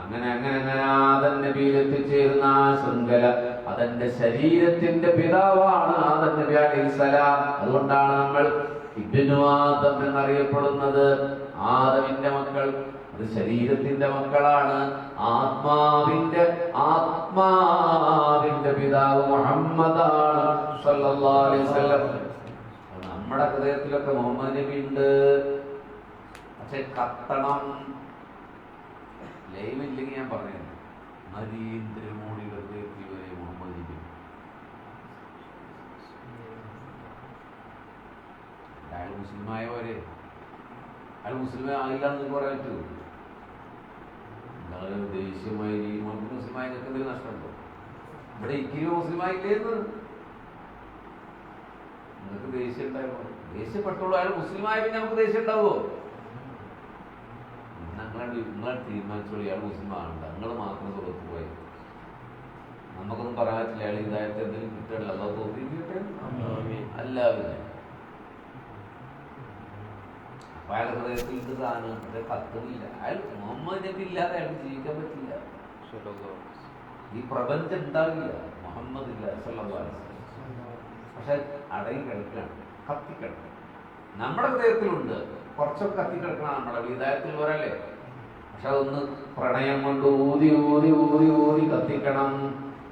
S1: അങ്ങനെ അങ്ങനെ അങ്ങനെ ആദം നബിയിൽ എത്തിച്ചേരുന്ന ആ ശൃംഖല അതെന്റെ ശരീരത്തിന്റെ പിതാവാണ് ആദം നബി അലൈഹിസ്സലാം. അതുകൊണ്ടാണ് നമ്മൾ ഇബ്നു ആദം എന്നറിയപ്പെടുന്നത്. ആദമിന്റെ മക്കൾ അത് ശരീരത്തിന്റെ മക്കളാണ്. ആത്മാവിന്റെ പിതാവ് മുഹമ്മദാണ് സ്വല്ലല്ലാഹു അലൈഹി വസല്ലം. നമ്മുടെ ഹൃദയത്തിലൊക്കെ മുഹമ്മദ് നബി ഉണ്ട്. പക്ഷെ കത്തണം. ലൈവ് ഇല്ലെങ്കിൽ ഞാൻ പറഞ്ഞു, നരേന്ദ്രമോദിയുടെ ഹൃദയത്തിൽ വരെ മുഹമ്മദ് നബി. അയാൾ മുസ്ലിമായവരെ അയാൾ മുസ്ലിം ആയില്ല എന്ന് പറയാൻ പറ്റുമോ? നിങ്ങൾ ദേശീയമായി മുസ്ലിമായി നിങ്ങൾക്ക് എന്തെങ്കിലും നഷ്ടമുണ്ടോ? ഇവിടെ ഇക്കിരി മുസ്ലിമായില്ലേന്ന് നിങ്ങൾക്ക് ദേഷ്യം ഉണ്ടാകുമോ? ദേഷ്യപ്പെട്ടുള്ളൂ. അയാൾ മുസ്ലിമായ പിന്നെ നമുക്ക് ദേഷ്യം ഉണ്ടാവുമോ? നിങ്ങളെ തീരുമാനിച്ചോളൂ. ഇയാൾ മുസ്ലിം ആകണ്ട, നിങ്ങൾ മാത്രം സുഹൃത്ത് പോയി. നമുക്കൊന്നും പറയാൻ പറ്റില്ല. അയാൾ ഇതായിട്ട് എന്തെങ്കിലും കിട്ടല്ല. അതോ തോന്നിയിട്ട് എല്ലാവരും അപ്പൊ അയാൾ ഹൃദയത്തിൽ ഇത് സാധനം പക്ഷെ കത്തുന്നില്ല. അയാൾ മുഹമ്മദ് നബി ഇല്ലാതെ അയാൾക്ക് ജീവിക്കാൻ പറ്റില്ല. ഈ പ്രപഞ്ചം ഉണ്ടാവില്ല മുഹമ്മദ് ഇല്ല സ്വല്ലല്ലാഹു അലൈഹി വസല്ലം. പക്ഷെ അടയി കിടക്കുകയാണ്, കത്തിക്കിടക്കുക. നമ്മുടെ ഹൃദയത്തിലുണ്ട്, കുറച്ചൊക്കെ കത്തിക്കിടക്കണം. നമ്മുടെ വിദായത്തിൽ വരല്ലേ. പക്ഷെ അതൊന്ന് പ്രണയം കൊണ്ട് ഊതി ഊതി ഊതി ഊതി കത്തിക്കണം.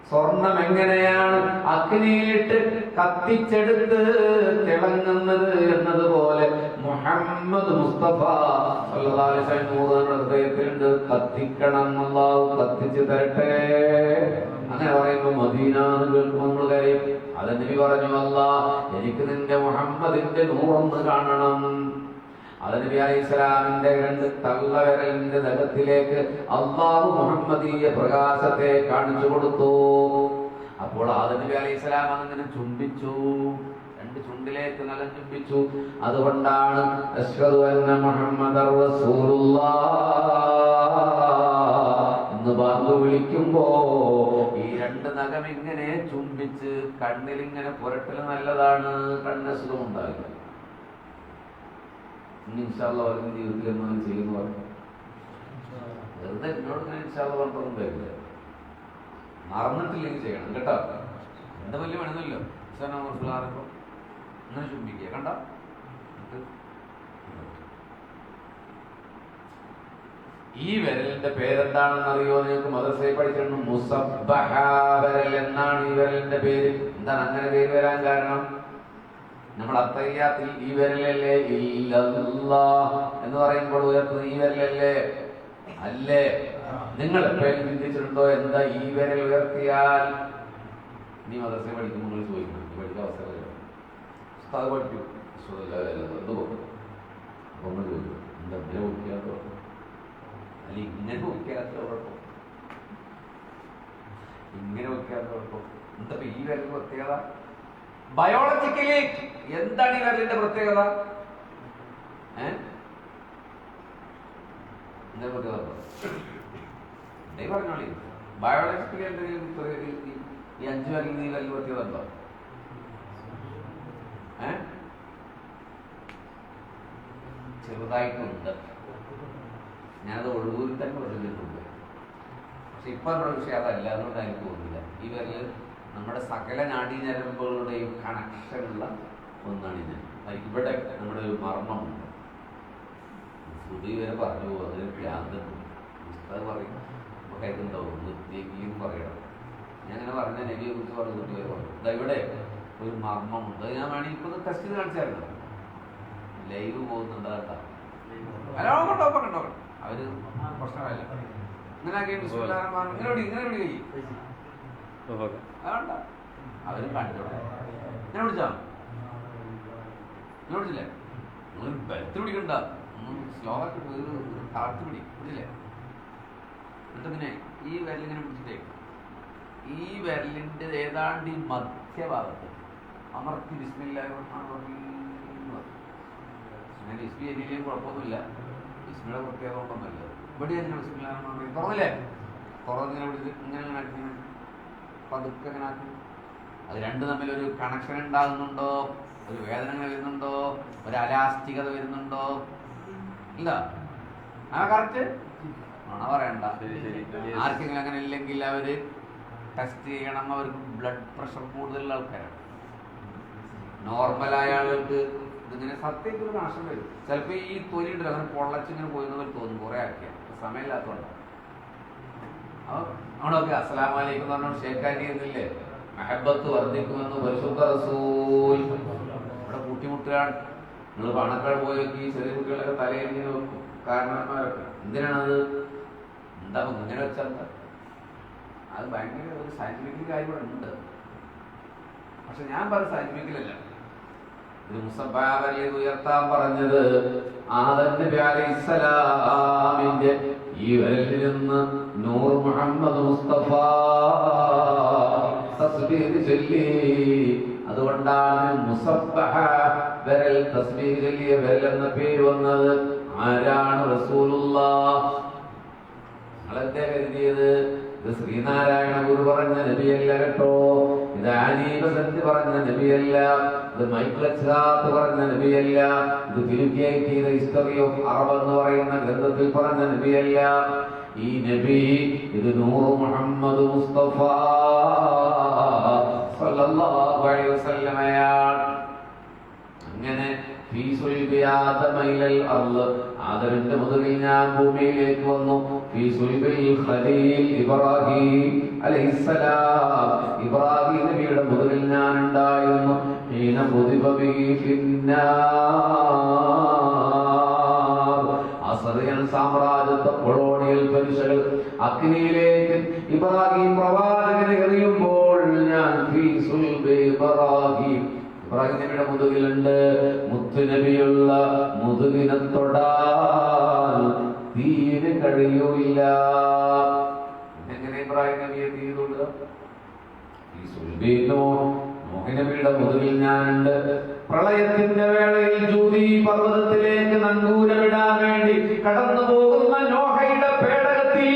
S1: സ്വർണം എങ്ങനെയാണ് അഗ്നിയിലിട്ട് കത്തിച്ചെടുത്ത് തിളങ്ങുന്നത് എന്നതുപോലെ മുഹമ്മദ് മുസ്തഫ സല്ലല്ലാഹു അലൈഹി വസല്ലം ഹൃദയത്തിലുണ്ട്. കത്തിക്കണം. അല്ലാഹു കത്തിച്ചു തരട്ടെ. അങ്ങനെ പറയുമ്പോ മദീന നമ്മൾ കാര്യം അത് നബി പറഞ്ഞു, അല്ലാഹ് എനിക്ക് നിന്റെ മുഹമ്മദിന്റെ നൂറൊന്ന് കാണണം. അത് നബി അലൈഹിസ്സലാമിന്റെ രണ്ട് തള്ളവിരലിന്റെ നഖത്തിലേക്ക് അല്ലാഹു മുഹമ്മദീയ പ്രകാശത്തെ കാണിച്ചു കൊടുത്തു. അപ്പോൾ ആദം നബി അലൈഹിസ്സലാം അങ്ങനെ ചുംബിച്ചു, രണ്ട് ചുണ്ടിലേക്ക് നഖം ചുംബിച്ചു. അതുകൊണ്ടാണ് അശ്ഹദു അന്ന മുഹമ്മദർ റസൂലുള്ളാഹ് എന്ന് ബാങ്ക് വിളിക്കുമ്പോ ഈ രണ്ട് നഖ അവരവ ഇങ്ങനെ ചുംബിച്ച് കണ്ണിലിങ്ങനെ പുരട്ടൽ നല്ലതാണ്, കണ്ണസുഖം ഉണ്ടാവില്ല. അവരുടെ ജീവിതത്തിൽ എന്നാൽ ചെയ്യുന്നു പറഞ്ഞു വെറുതെ എന്നോട് ഇങ്ങനെ ഇൻഷാള്ള പറഞ്ഞൊന്നും വരില്ല. മറന്നിട്ടില്ലെങ്കിൽ ചെയ്യണം കേട്ടോ. എന്താ വലിയ വേണമെന്നല്ലോ മനസ്സിലാകുമ്പോൾ അങ്ങനെ ചുംബിക്കുക കണ്ട. ഈ വിരലിന്റെ പേരെന്താണെന്ന് അറിയോ നിങ്ങൾക്ക്? മദ്രസയിൽ പഠിച്ചിട്ടുണ്ട്. മുസബ്ബഹ വിരൽ എന്നാണ് ഈ വിരലിന്റെ പേര്. എന്താണ് അങ്ങനെ പേര് വരാൻ കാരണം? നമ്മൾ അത്തയ്യാത്തിൽ ഈ വിരലല്ലേ ഇല്ലല്ലാഹ് എന്ന് പറയുമ്പോൾ ഉയർത്തുന്നത് ഈ വിരലല്ലേ? അല്ലേ? നിങ്ങൾ എപ്പോഴും ചിന്തിച്ചിട്ടുണ്ടോ എന്താ ഈ വിരൽ ഉയർത്തിയാൽ? നീ മദ്രസയിൽ പഠിക്കുമ്പോൾ നിങ്ങൾ ചോദിക്കണം, പഠിക്കാൻ അവസരം ഉസ്താദ് പഠിക്കൂ ഒന്ന് ചോദിക്കും എന്താ ഇങ്ങനെ നോക്കിയാൽ അല്ല ഇങ്ങനെ നോക്കിയാൽ കുഴപ്പം, ഇങ്ങനെ നോക്കിയാൽ കുഴപ്പം. എന്താ ഈ വിരൽ പ്രത്യേകത? ബയോളജിക്കലി എന്താണ് ഈ വിരലിന്റെ പ്രത്യേകത? എന്താ പ്രത്യേകത പറഞ്ഞോളി. ബയോളജിക്കലി എന്തെങ്കിലും ഈ 5 വിരലിൽ നീ വിരൽ പ്രത്യേകത ഉണ്ടോ? ചെറുതായിട്ടുണ്ട്. ഞാനത് ഒഴിവൂരിൽ തന്നെ ഒഴിഞ്ഞിട്ടുണ്ട്. പക്ഷെ ഇപ്പൊ നമ്മുടെ വിഷയം അതല്ല, അതുകൊണ്ട് എനിക്ക് തോന്നുന്നില്ല. ഈ വിരല് നമ്മുടെ സകല നാഡീഞരമ്പുകളുടെയും കണക്ഷനുള്ള ഒന്നാണ് ഇത്. ഇവിടെ നമ്മുടെ ഒരു മർമ്മമുണ്ട്. ശ്രുതി വരെ പറഞ്ഞു പോകും, അതിന് ഭ്രാന്തുണ്ട്. ഉസ്താദ് പറയും അപ്പൊ കരുതുണ്ടാവും നിർത്തിയെങ്കിലും പറയണം. ഞാൻ അങ്ങനെ പറഞ്ഞ നബിയെ കുറിച്ച് പറഞ്ഞു വരെ പറഞ്ഞു. ഇവിടെ ഒരു മർമ്മമുണ്ട്. ഞാൻ വേണമെങ്കിൽ ഇപ്പൊ ടെസ്റ്റ് ചെയ്ത് കാണിച്ചായിരുന്നു. ലൈവ് പോകുന്നുണ്ട് കേട്ടോ. കണ്ടോ അവര് പ്രശ്നമല്ല. ഇങ്ങനെ ആക്കിയിട്ട് ഇങ്ങനെ വിളി വേണ്ട, അവരും കണ്ടോട്ടെ. ഞാൻ വിളിച്ചോ? ഞാൻ വിളിച്ചില്ലേ? നിങ്ങൾ ബലത്ത് പിടിക്കണ്ട, സ്ലോ ആക്കി താഴ്ത്തി പിടിച്ചില്ലേ? എന്നിട്ട് പിന്നെ ഈ വിരലിങ്ങനെ പിടിച്ചിട്ടേ ഈ വിരലിന്റെ ഏതാണ്ട് ഈ മധ്യഭാഗത്ത് അമർത്തി ബിസ്മില്ലാഹിർ റഹ്മാനിർ റഹീം. ഞാൻ ബിസ്മി എല്ലിലേയും കുഴപ്പമൊന്നുമില്ല, ബിസ്മിയുടെ പ്രത്യേകത കൊണ്ടൊന്നുമില്ല. ഇവിടെ ഞാൻ ബിസ്മില്ലാഹിർ റഹ്മാനിർ റഹീം തുറന്നില്ലേ? തുറന്നിങ്ങനെ പിടിച്ച് ഇങ്ങനെ പതുക്കെ ഇങ്ങനെ ആക്കി. അത് രണ്ടും തമ്മിലൊരു കണക്ഷൻ ഉണ്ടാകുന്നുണ്ടോ? ഒരു വേദന വരുന്നുണ്ടോ? ഒരു അലാസ്റ്റികത വരുന്നുണ്ടോ? ഇല്ല. ആ കറക്റ്റ് ആണോ? പറയണ്ട. ആർക്കെങ്കിലും അങ്ങനെ ഇല്ലെങ്കിൽ അവര് ടെസ്റ്റ് ചെയ്യണം. അവർക്ക് ബ്ലഡ് പ്രഷർ കൂടുതലുള്ള ആൾക്കാരാണ്. നോർമലായ ആളുകൾക്ക് ഇതിങ്ങനെ സത്യത്തിൽ നാശം വരും. ചിലപ്പോൾ ഈ തൊലി ഉണ്ടല്ലോ അങ്ങനെ പൊള്ളച്ചിങ്ങനെ പോയിരുന്നവർ തോന്നും കുറെ ആക്കിയ സമയമില്ലാത്തതുകൊണ്ടാണ്. അവിടെയൊക്കെ അസ്സലാമു അലൈക്കും എന്ന് പറഞ്ഞാൽ ഷേഖാനി എന്നില്ലേ? മെഹബത്ത് വർദ്ധിക്കുമെന്ന് പരിശുദ്ധ റസൂൽ. ഇവിടെ കൂട്ടിമുട്ടുകയാണ്. നിങ്ങൾ പണക്കാട് പോയൊക്കെ ഈ ചെറിയ കുട്ടികളൊക്കെ തലയിൽ ഇങ്ങനെ വെക്കും, കാരണന്മാരൊക്കെ. എന്തിനാണത്? എന്താ ഇങ്ങനെ വെച്ചാൽ എന്താ? അത് ഭയങ്കര ഒരു സയന്റിഫിക് കാര്യം ഇവിടെ ഉണ്ട്. പക്ഷെ ഞാൻ പറഞ്ഞ സയന്റിഫിക്കലല്ല. ഇത് മുസബ്ബാഹ് ഉയർത്താൻ പറഞ്ഞത് ആദം നബി അലൈഹിസ്സലാമിന്റെ ഈ വിരലിൽ നിന്ന് നൂർ മുഹമ്മദ് മുസ്തഫ തസ്ബീഹ് ചൊല്ലി. അതുകൊണ്ടാണ് മുസബ്ബഹ വിരൽ, തസ്ബീഹ് ചൊല്ലിയ വിരൽ എന്ന പേര് വന്നത്. ആരാണ്? റസൂലുള്ളാഹ്. നിങ്ങളെന്തേ കരുതിയത്? ഇത് ശ്രീനാരായണ ഗുരു പറഞ്ഞ നബിയല്ല കേട്ടോ. ഇത് ആനീബസന്റ് പറഞ്ഞ നബിയല്ല. ഇത് മൈക്കിൾ എച്ച്ഹാർട്ട് പറഞ്ഞ നബിയല്ല. ഇത് ഫിലിപ്പിയറ്റ് ചെയ്ത ഹിസ്റ്ററി ഓഫ് അറബ് എന്ന് പറയുന്ന ഗ്രന്ഥത്തിൽ പറഞ്ഞ നബിയല്ല. ഈ നബി ഇത് നൂർ മുഹമ്മദ് മുസ്തഫ സല്ലല്ലാഹു അലൈഹി വസല്ലമയാണ്. അങ്ങനെ ആദമിന്റെ മുതലിൽ ഞാൻ ഭൂമിയിലേക്ക് വന്നു. ഇബ്രാഹിം നബിയുടെ മുതലിൽ ഞാൻ ഉണ്ടായിരുന്നു. അസറിയൻ സാമ്രാജ്യത്തെ കൊളോണിയൽ പരിശകൾ അഗ്നിയിലേക്ക് ഇബ്രാഹിം പ്രവാചകനെ എറിയുമ്പോൾ ഞാൻ ഇബ്രാഹിം നബിയുടെ മുതുകിലുണ്ട്. മുത്തുനബിയുള്ള മുതുകിനെ തൊടാൻ തീരെ കഴിയൂല. എങ്ങനെ ഇബ്രാഹിം നബിയെ തീരുക? നബിയുടെ മുതുകിൽ ഞാനുണ്ട്. പ്രളയത്തിന്റെ വേളയിൽ ജൂതി പർവ്വതത്തിലേക്ക് നങ്കൂരമിടാൻ വേണ്ടി കടന്നു പോകുന്ന നോഹയുടെ പേടകത്തിൽ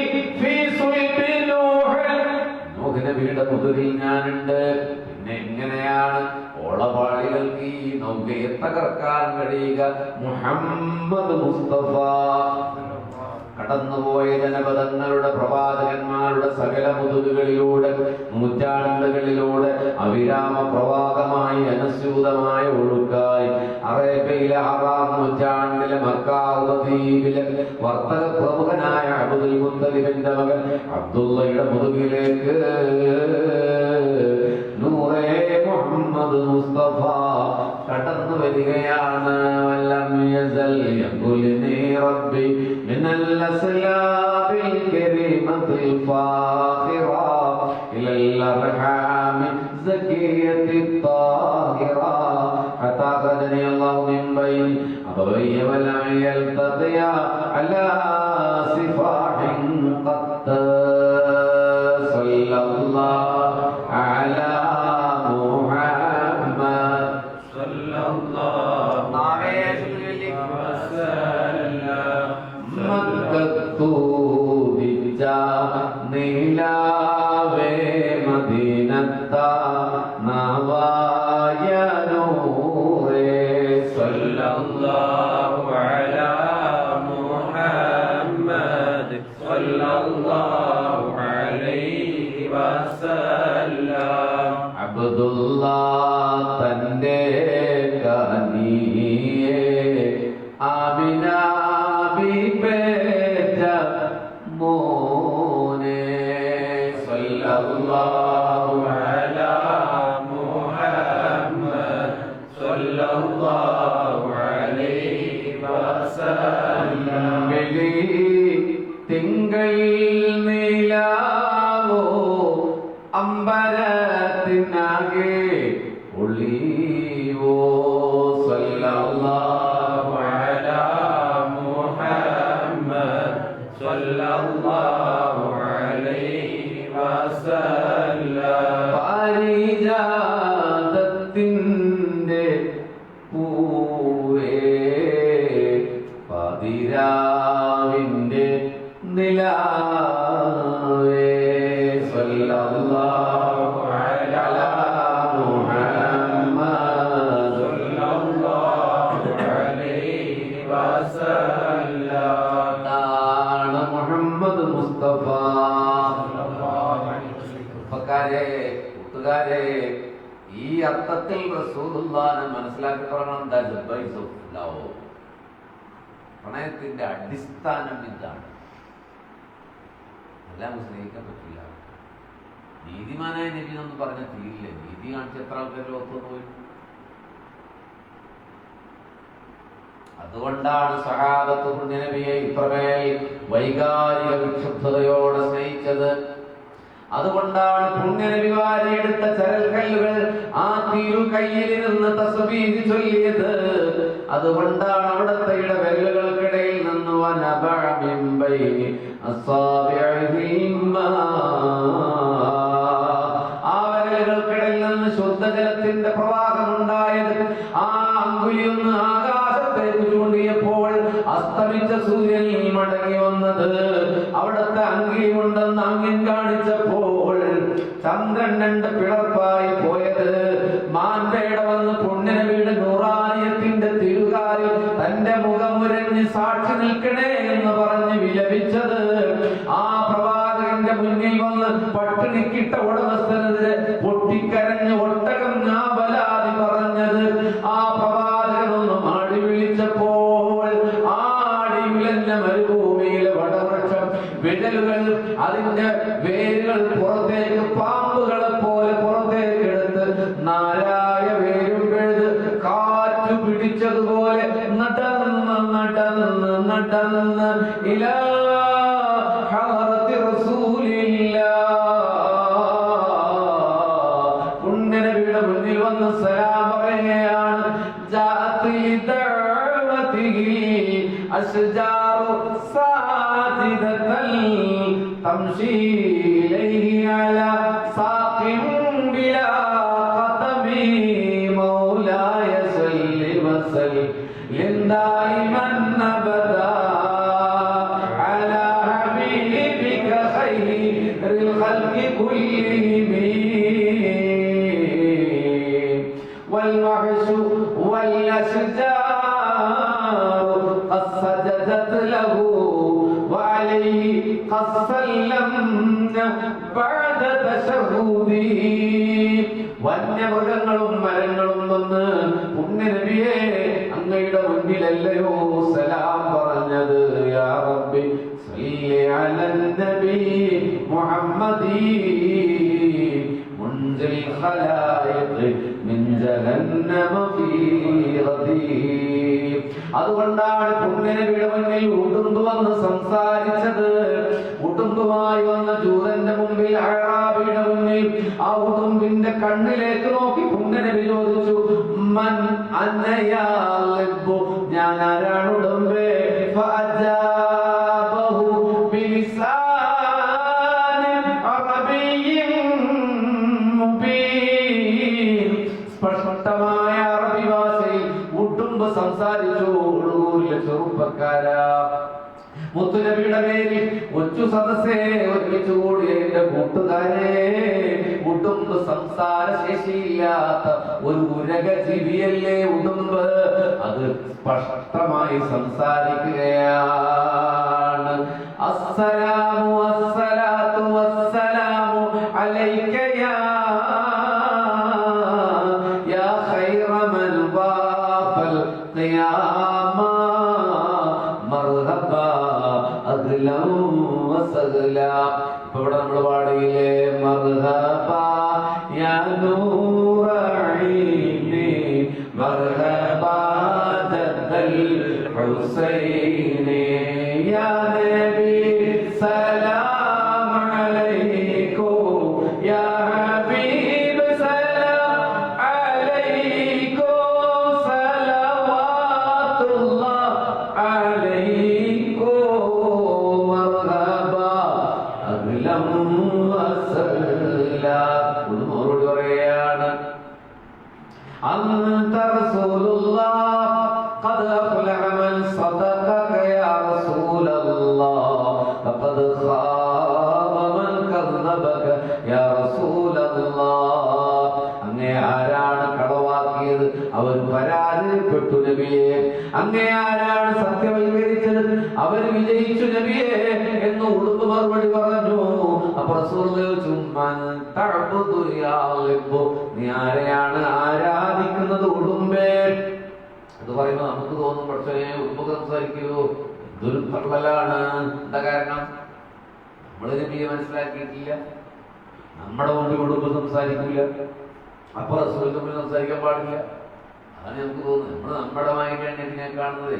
S1: നബിയുടെ മുതുകിൽ ഞാനുണ്ട്. പിന്നെ എങ്ങനെയാണ് ഓളപാളികൾക്ക് ഈ നൗകയെ തകർക്കാൻ കഴിയുക? മുഹമ്മദ് മുസ്തഫ കടന്നുപോയ ജനപദങ്ങളുടെ പ്രവാചകന്മാരുടെ സകല മുതുകുകളിലൂടെ നൂറ്റാണ്ടുകളിലൂടെ അവിരാമ പ്രവാഹമായി അനുസ്യൂതമായ ഒഴുക്കായി അറേബ്യയിലെ 6-ാം നൂറ്റാണ്ടിലെ മക്കാ ഉപദ്വീപിലെ വർത്തക പ്രമുഖനായ അബ്ദുൽ മുത്തലിബിന്റെ മകൻ അബ്ദുള്ളയുടെ മുതുകിലേക്ക് നൂറേ മുഹമ്മദ് മുസ്തഫ കടന്നു വരികയാണ്. വല്ലം യസൽ യഖുൽനി റബ്ബി മിനൽ അസ്ലാബിൽ കരീമത്തിൽ ഫാഖിറ ഇലൽ അർഹാമി സകിയത്തി താഹിറ ഹത്താ ഖദനി അല്ലാഹു മിൻ ബൈനി അബവയ്യ വലം യൽതഖിയ അലാ സിഫാഹിൻ ഖത്ത സല്ലല്ലാഹു അലാ നീലാവേ മദീനത്ത നവായനൂറേ
S2: സല്ലല്ലാഹു അലാ മുഹമ്മദ് സല്ലല്ലാഹു അലൈഹി വസല്ലം.
S1: അബ്ദുല്ലാഹ് തന്റെ കനിയെ ആമിന ബിബേറ്റ മോനെ
S2: സല്ലല്ലാഹു അലാ മുഹമ്മദ് സല്ലല്ലാഹു അലൈഹി വസല്ലം.
S1: വെളി തിങ്കൾ നീലാവോ അമ്പരത്തിനാകെ ഒളിവോ സല്ലല്ലാഹു
S2: അലാ മുഹമ്മദ് സല്ലല്ലാഹു അലൈഹി വസല്ലം.
S1: പാരിജാതത്തിന്റെ പൂവേ പതിരാവിന്റെ നിലാവേ സല്ലല്ലാഹു അലാ മുഹമ്മദ്
S2: സല്ലല്ലാഹു അലൈഹി വസല്ലം.
S1: ാണ് മുഹമ്മദ് മുസ്തഫ. കൂട്ടുകാരെ, ഈ അർത്ഥത്തിൽ റസൂലുള്ളാഹിനെ മനസ്സിലാക്കി തുടങ്ങണം. പ്രണയത്തിന്റെ അടിസ്ഥാനം ഇതാണ്. എല്ലാം സ്നേഹിക്കാൻ പറ്റില്ല. നീതിമാനായ നബി എന്നൊന്നും പറഞ്ഞ തീരില്ല. നീതി കാണിച്ച എത്ര ആൾക്കാരിൽ ഒത്തുവന്നു പോയി. അതുകൊണ്ടാണ് സഹാബത്ത് പുണ്യനബിയെ ഇത്രമേൽ വൈകാരിക വിക്ഷുബ്ധതയോടെ സ്നേഹിച്ചത്. അതുകൊണ്ടാണ് പുണ്യനബി വാരിയെടുത്ത ചരൽക്കല്ലുകൾ ആ തിരുകൈയിലിരുന്ന് തസ്ബീഹ് ചൊല്ലിയത്. അതുകൊണ്ടാണ് അവിടുത്തെ ഇടവിരലുകൾക്കിടയിൽ നിന്ന് വനബഅ മിൻ ബൈനി അസ്സാബിഇഹിം ആ വിരലുകൾക്കിടയിൽ നിന്ന് ശുദ്ധജലത്തിന്റെ പ്രവാഹം ഉണ്ടായത്. ആ അങ്കുലിയൊന്ന് ആകാശത്തേക്ക് ചൂണ്ടിയപ്പോൾ അസ്തമിച്ച സൂര്യൻ മടങ്ങി വന്നത്. അവിടുത്തെ അങ്കി കൊണ്ടെന്ന് അങ്ങിൻ കാണിച്ചപ്പോൾ ചന്ദ്രൻ 2 പിളർപ്പായി പോയത്. മാൻപേട വന്ന് പുണ്യനബിയുടെ നൂറാനിയത്തിന്റെ തിരുകാലിൽ തന്റെ മുഖമുരഞ്ഞ് സാക്ഷി നിൽക്കണേ എന്ന് പറഞ്ഞ് വിലപിച്ചത്. ആ പ്രവാചകന്റെ മുന്നിൽ വന്ന് പട്ടിണിക്കിട്ട ഉടമസ്ഥനെതിരെ പൊട്ടിക്കരഞ്ഞ് ഒട്ടകം ഞാബലാതി പറഞ്ഞത്. ആ പ്രവാചകനൊന്ന് മാടി വിളിച്ചപ്പോൾ ആടി വിളഞ്ഞ മരുഭൂമിയിലെ വടവൃക്ഷം വിടലുകൾ അതിന്റെ വേരുകൾ പുറത്തേക്ക് പാമ്പുകളെ പോലെ പുറത്തേക്ക് എടുത്ത് നാലായ വേരും പിഴുത് കാറ്റു പിടിച്ചതുപോലെ നടന്ന് നടന്ന് നടന്ന് ഇലാ ഹളറത്തി റസൂലില്ലാഹ് പുണ്യനബിയുടെ മുന്നിൽ വന്ന് സലാം പറയുകയാണ്. അശ്ജാറു സാജിദതൻ തംശി ഇലൈഹി അലാ സാഖിൻ ബിലാ ഖതമി മൗലായ സല്ലി വസല്ലിം ദായിമൻ അബദാ അലാ ഹബീബിക ഖൈറിൽ ഖൽഖി കുല്ലിഹിം
S3: والوحش والأشجار قد سجدت له وعليه قد سلمنا بعد تشهده. വന്യമൃഗങ്ങളും മരങ്ങളും വന്ന് പുണ്യനബിയെ അങ്ങയുടെ മുൻപിലല്ലയോ സലാം പറഞ്ഞത്? യാ റബ്ബി സല്ലി അലൻ നബി മുഹമ്മദി മുൻസിൽ ഖലായിഖ് മിൻ ജഹന്നമ ഫീ ഖദീം. അതുകൊണ്ടാണ് പുണ്യനബിയുടെ മുന്നിൽ ഉടുമ്പ് വന്ന് സംസാരിച്ചത്. ഉടുമ്പുമായി വന്ന ജൂതന്റെ മുമ്പിൽ, അഅറാബിയുടെ മുന്നിൽ ആ ഉടുമ്പിന്റെ കണ്ണിലേക്ക് നോക്കി പുണ്യനബി ചോദിച്ചു, മൻ അന്ന യാ ലിബ്ബു, ഞാൻ ആരാണ് ഉടുമ്പേ? ഫഅജാബഹു ബിലിസാനിൻ അറബിയ്യിൻ മുബീൻ. സ്പഷ്ടമായ അറബി ഭാഷയിൽ ഉടുമ്പ് സംസാരിച്ചു. ഉള്ളൂരിലെ ചെറുപ്പക്കാരാ, മുത്തുനബിയുടെ പേരിൽ ഒറ്റ സദസ്സേ ഒരുമിച്ച് കൂടിയ എന്റെ കൂട്ടുകാരെ, ഉടുമ്പ് സംസാര ശേഷിയില്ലാത്ത ഒരു ഉരക ജീവിയല്ലേ ഉടുമ്പ്. അത് സ്പഷ്ടമായി സംസാരിക്കുകയാണ്. അസ്സലാമു അസ്സലാത്തു വസ്സലാമു അലൈക യാ ഖൈറ മൻ വാഫൽ ഖിയാമ മർഹബ അഗ്ലം വസഗ്ല. ഇപ്പൊ ഇവിടെ നമ്മൾ പാടിയില്ലേ, മർഹബ യാ നൂറ ഐനി മർഹബ ജദ്ദൽ ഹുസൈനി യാ നബി സലാം അലൈക്കും യാ ഹബീബ് സലാം അലൈക്കും സലവാത്തുല്ലാഹ് അലൈക്കും മർഹബ അഗ്ലം വസഗ്ല. ഒന്ന് മറുപടി പറയാണ്, അൻത റസൂലുള്ളാഹ് ഖദ് അഫ്ലഹ മൻ സദഖക യാ റസൂലല്ലാഹ് ഫഖദ് ഖാബ മൻ കദ്ദബക യാ റസൂലല്ലാഹ്. അങ്ങേ ആരാണ് കളവാക്കിയത്? അവർ പരാജയപ്പെട്ടു നബിയെ. അങ്ങേ ആരാണ് സത്യവൽക്കരിച്ചത്? അവർ വിജയിച്ചു നബിയെ എന്ന് ഉടുമ്പ് മറുപടി പറഞ്ഞു. അപ്പൊ റസൂൽ ചോദിച്ചു, മൻ തഅബുദു യാ ലിബ്ബു, നീ ആരെയാണ് ആരാധിക്കുന്നത് ഉടുമ്പേ? അത് പറയുമ്പോ നമുക്ക് തോന്നും, പക്ഷേ ഉടുമ്പ് സംസാരിക്കൂ, ഇതൊരു തള്ളലാണ്. എന്താ കാരണം? നമ്മള് നബിയെ മനസ്സിലാക്കിയിട്ടില്ല. നമ്മുടെ മുമ്പിൽ ഉടുമ്പ് സംസാരിക്കില്ല, അപ്പൊ റസൂലിന്റെ മുമ്പിൽ സംസാരിക്കാൻ പാടില്ല. അതാണ് നമുക്ക് തോന്നുന്നത്. നമ്മുടെ മായിട്ടാണ് ഇതിനെ കാണുന്നത്.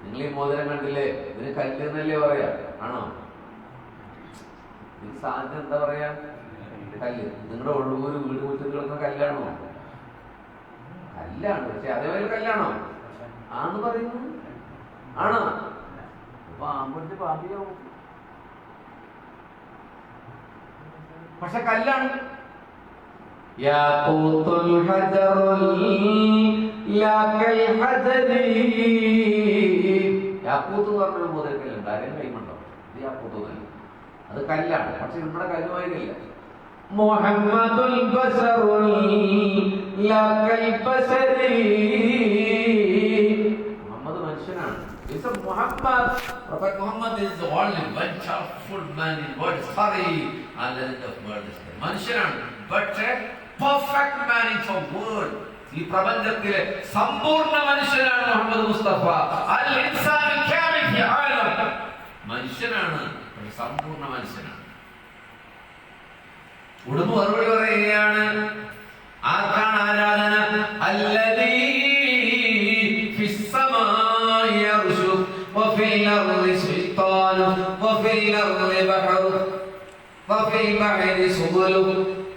S3: നിങ്ങൾ ഈ മോതിരം കണ്ടില്ലേ, ഇതിന് കല്ല് എന്നല്ലേ പറയാ? ആണോ? ഈ സാധനം എന്താ പറയാ? കല്ല്. നിങ്ങളുടെ ഒഴുകൂര് വീട് മുറ്റത്ത് കിടക്കുന്ന കല്ലാണോ? കല്ലാണ്. പക്ഷെ അതേപോലെ കല്ലാണോ? ആന്ന് പറയുന്നു. ആണോ? അപ്പൊ ആമ്പൊഴിച്ച് പാമ്പിയോ? പക്ഷെ കല്ലാണ്. യാഖൂത്തുൽ ഹജറുൽ ലാക്കൽ ഹജരി. യാഖൂത്ത് എന്ന് പറഞ്ഞൊരു മോതിരക്കല്ലുണ്ട്. ആരെയും കൈമുണ്ടോ? ഇത് യാഖൂത്ത് എന്നല്ല, അത് കല്ലാണ്. പക്ഷെ നമ്മുടെ കല്ലുമായില്ല. മുഹമ്മദുൽ ബശറുൽ ലാക്കൽ ബശരി. മുഹമ്മദ് മനുഷ്യനാണ്. Muhammad, Prophet Muhammad is the only one powerful man in world history and the end of world history. മനുഷ്യനാണ്, പക്ഷേ perfect man in the world. ഈ പ്രപഞ്ചത്തിലെ സമ്പൂർണ്ണ മനുഷ്യനാണ് മുഹമ്മദ് മുസ്തഫ. അൽ ഇൻസാൻ കാമിൽ ഫി ആലം. മനുഷ്യനാണ്, സമ്പൂർണ്ണ മനുഷ്യനാണ്. ഉടുമ്പ് മറുപടി പറയുകയാണ്, ആർക്കാണ് ആരാധന? അല്ലദീ ഫിസ് സമാഇ യർശു വഫിൽ അർളി ശൈത്താനു വഫിൽ അർളി ബഹറു വഫിൽ ബഹരി സുബുലു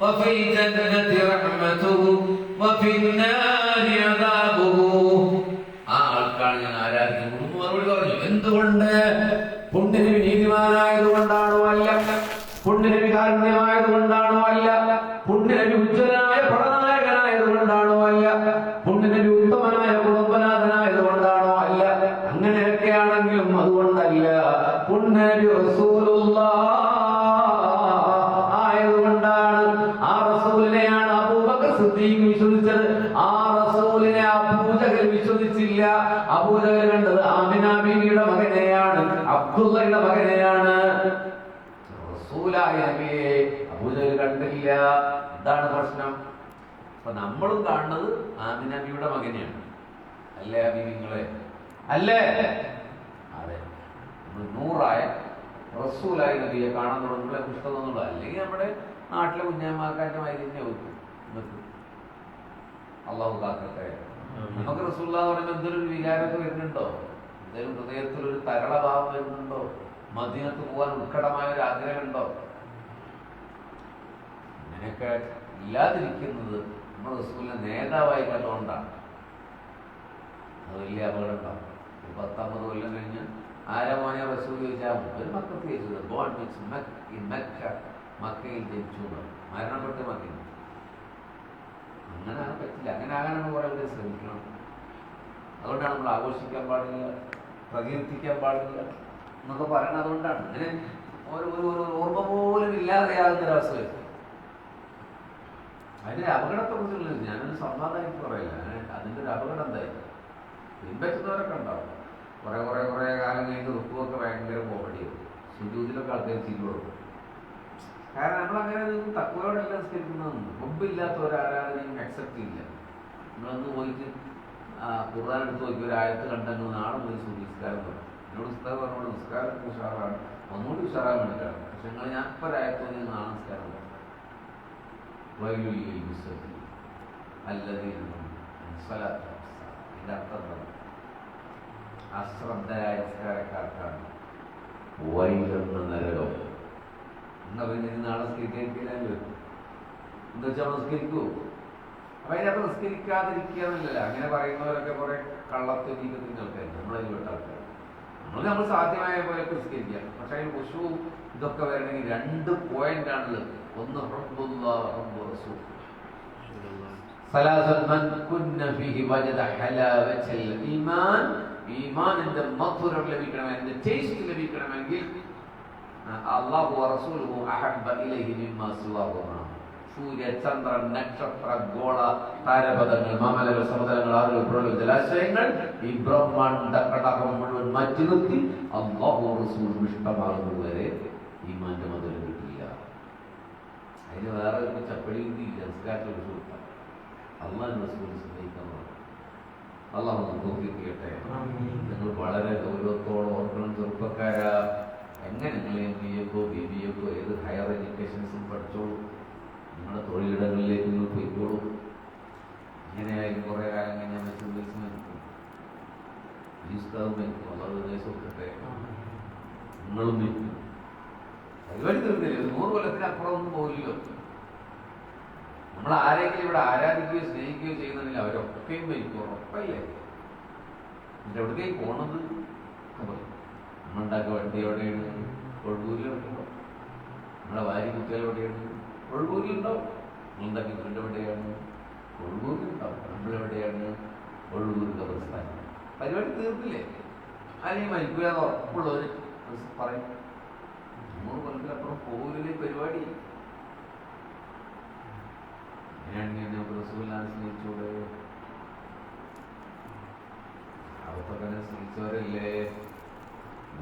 S3: വഫിൽ ജന്നതി റഹ്മതുഹു വഫിൽ നാരി അദാബുഹു. ആ ആൾക്കാണ് ഞാൻ ആരാധിക്കുന്നത്. ഉടുമ്പ് മറുപടി പറഞ്ഞു. എന്തുകൊണ്ട്? പുണ്യനബി നീതിമാനായതുകൊണ്ടാണോ? അല്ല. പുണ്യനബി കാരുണ്യമായതുകൊണ്ടാണോ? അല്ല. പുണ്യനബി ഉജ്ജ്വലനായ പടനായകനായതുകൊണ്ടാണോ? അല്ല. പുണ്യനബി ഉത്തമനായ കുടുംബനാഥനായതുകൊണ്ടാണോ? അല്ല. അങ്ങനെയൊക്കെയാണെങ്കിലും അതുകൊണ്ടല്ല. പുണ്യനബി റസൂലുള്ളാഹ് ആയതുകൊണ്ടാണ്. ആ റസൂലിനെയാണ് അബൂബക്കർ സിദ്ദീഖ് വിശ്വസിച്ചത്. ആ റസൂൽ റസൂലിനെ അബൂജഹൽ വിശ്വസിച്ചില്ല. അബൂജഹൽ കണ്ടത് ആമിന ബീവിയുടെ മകനെയാണ്, അബ്ദുള്ളയുടെ മകനെയാണ്. റസൂലായ നബിയെ അബൂജഹൽ കണ്ടില്ല. എന്താണ് പ്രശ്നം? അപ്പൊ നമ്മളും കാണുന്നത് ആമിന ബീവിയുടെ മകനെയാണ്. അല്ലേ അബീബിങ്ങളെ? അല്ലേ? അതെ. നമ്മൾ നൂറായ റസൂലായ നബിയെ കാണാൻ തുടങ്ങുന്ന പുസ്തകം എന്നുള്ളത്. അല്ലെങ്കിൽ നമ്മുടെ നാട്ടിലെ കുഞ്ഞാമാക്കാന്റെ മാതിരി തന്നെ വെക്കും. അള്ളാഹു കാക്കട്ടെ. നമുക്ക് റസൂലുള്ളാഹി എന്ന് പറയുമ്പോൾ എന്തൊരു വികാരമൊക്കെ വരുന്നുണ്ടോ? എന്തെങ്കിലും ഹൃദയത്തിലൊരു തരളഭാവം വരുന്നുണ്ടോ? മദീനത്ത് പോകാൻ ഉത്കടമായ ഒരു ആഗ്രഹം ഉണ്ടോ? അങ്ങനെയൊക്കെ ഇല്ലാതിരിക്കുന്നത് നമ്മൾ റസൂലിനെ നേതാവായി കണ്ടുകൊണ്ടാണ്. അത് വലിയ അപകടം ഉണ്ടാവും. 10-50 കൊല്ലം കഴിഞ്ഞ് ആരമോനെ റസൂൽ ചോദിച്ചാൽ ഒരു മക്കത്ത് ചോദിച്ചത് ബോൺ മക്കയിൽ ജനിച്ചു മരണപ്പെട്ട് മക്കയിൽ. അങ്ങനെ പറ്റില്ല. അങ്ങനെ ആകാൻ നമ്മൾ കുറെ കൂടി ശ്രമിക്കണം. അതുകൊണ്ടാണ് നമ്മൾ ആഘോഷിക്കാൻ പാടില്ല, പ്രകീർത്തിക്കാൻ പാടില്ല എന്നൊക്കെ പറയുന്നത്. അതുകൊണ്ടാണ് അങ്ങനെ ഒരു ഓർമ്മ പോലും ഇല്ലാതെയാകുന്നൊരവസ്ഥ വരും. അതിൻ്റെ അപകടത്തെക്കുറിച്ചുള്ളത് ഞാനൊരു സമാധാനം പറയില്ല. അതിൻ്റെ ഒരു അപകടം എന്തായാലും പിൻപറ്റുന്നവരൊക്കെ ഉണ്ടാവും. കുറെ കാലം കഴിഞ്ഞ് റുക്കുവൊക്കെ ഭയങ്കര കോമഡിയാവും. സുജൂദിലൊക്കെ ആൾക്കാർ ചിരിയോടും. കാരണം നമ്മളങ്ങനെ തക്കുവയോടെല്ലാം നിസ്കരിക്കുന്നതൊന്നും മുമ്പില്ലാത്ത ഒരു ആരാധനയും അക്സെപ്റ്റ് ചെയ്യില്ല. നമ്മളൊന്ന് പോയിട്ട് ഖുർആൻ എടുത്ത് നോക്കി ഒരു ആയത്ത് കണ്ടെങ്കിൽ നാളെ പോയി നിസ്കാരം പറഞ്ഞു. എന്നോട് ഉസ്താദ് പറഞ്ഞോട് നിസ്കാരം ഉഷാറാണ്, ഒന്നുകൂടി ഉഷാറാൻ വേണ്ടിയിട്ടാണ്. പക്ഷെ ഞാൻ ഇപ്പോൾ ഒരു ആയത്ത് തോന്നി നാളെ നിസ്കാരം പറഞ്ഞു. ഇതിൻ്റെ അർത്ഥം എന്താണ്? അശ്രദ്ധരായ നിസ്കാരക്കാർക്കാണ് വൈകുന്ന നരകം. എന്നാ പിന്നെ നാളെ സ്കരിക്കാനും എന്താ വെച്ചാൽ നിസ്കരിക്കൂ. അപ്പൊ അതിനകത്ത് നിസ്കരിക്കാതിരിക്കുക എന്നല്ല. അങ്ങനെ പറയുന്നവരൊക്കെ കുറെ കള്ളത്തൊരീക്കത്തിൻ്റെ ആൾക്കാർ, നമ്മളതിൽ വിട്ട ആൾക്കാർ. നമ്മൾ സാധ്യമായ പോലെ നിസ്കരിക്കുക. പക്ഷെ അതിന് ഖുശൂ ഇതൊക്കെ വരണമെങ്കിൽ 2 പോയിന്റാണുള്ളത്. ഒന്ന് ഈമാനിന്റെ മധുരം ലഭിക്കണമെങ്കിൽ, ടേസ്റ്റ് ലഭിക്കണമെങ്കിൽ അല്ലാഹു റസൂലുഹു അഹബ്ബ ഇലൈഹി മിമ്മാ സിവാഹുമാ. സൂര്യ, ചന്ദ്രൻ, നക്ഷത്ര, ഗോള, താരപഥങ്ങൾ, മാമലകൾ, സമതലങ്ങൾ, ആറുകൾ, പുഴകൾ, ജലാശയങ്ങൾ, ഈ ബ്രഹ്മാണ്ഡ കടകം മുഴുവൻ മാറ്റി നിർത്തി അല്ലാഹു റസൂലും ഇഷ്ടമാകുന്നതുവരെ ഈമാന്റെ മധുരം കിട്ടില്ല. അതിന് വേറെ ഒരു ചപ്പടിയില്ല. സംസ്കാരത്തിൽ സുഹൃത്താണ് അള്ളാഹു റസൂൽ സ്നേഹിക്കാൻ പറഞ്ഞു. അള്ളാഹു തോന്നിക്കട്ടെ. നിങ്ങൾ വളരെ ഗൗരവത്തോടെ ഓർക്കണം ചെറുപ്പക്കാരാ. എങ്ങനെ നിങ്ങൾ MBA-ക്കോ BBA-ക്കോ ഏത് ഹയർ എഡ്യൂക്കേഷൻസും പഠിച്ചോളൂ. നിങ്ങളുടെ തൊഴിലിടങ്ങളിലേക്ക് നിങ്ങൾ പോയിക്കോളൂ. ഇങ്ങനെയായി കുറേ കാലം കഴിഞ്ഞാൽ മറ്റുള്ളവർക്ക് മരിക്കും, മരിക്കും. അള്ളാഹു ദേശത്തെ നിങ്ങളും മരിക്കും. പരിപാടി തീർന്നില്ല. 100 കൊല്ലത്തിനപ്പുറം ഒന്നും പോകില്ലല്ലോ. നമ്മൾ ആരെങ്കിലും ഇവിടെ ആരാധിക്കുകയോ സ്നേഹിക്കുകയോ ചെയ്യുന്നുണ്ടെങ്കിൽ അവരൊക്കെയും മരിക്കും. ഉറപ്പല്ലേ? ഇതിൻ്റെ എവിടേക്കായി പോണത്? നമ്മളുണ്ടാക്കിയ വണ്ടി എവിടെയാണ്? ഒഴുകൂരിലുണ്ടോ? നമ്മളെ ഭാര്യ കുട്ടികൾ എവിടെയാണ്? ഒഴുകൂരിലുണ്ടാവും. നമ്മളുണ്ടാക്കിയ വീട് എവിടെയാണ്? ഒഴുകൂരിലുണ്ടാവും. നമ്മളെവിടെയാണ്? ഒഴുകൂർ ഖബർസ്ഥാൻ. പരിപാടി തീർന്നില്ലേ? അല്ലെങ്കിൽ മരിക്കുക എന്ന് ഉറപ്പുള്ളവർ പറയും 100 കൊല്ലത്തിലപ്പുറം പോകില്ലേ പരിപാടി. സ്നേഹിച്ചൂടെ? അവർക്കൊക്കെ സ്നേഹിച്ചവരല്ലേ?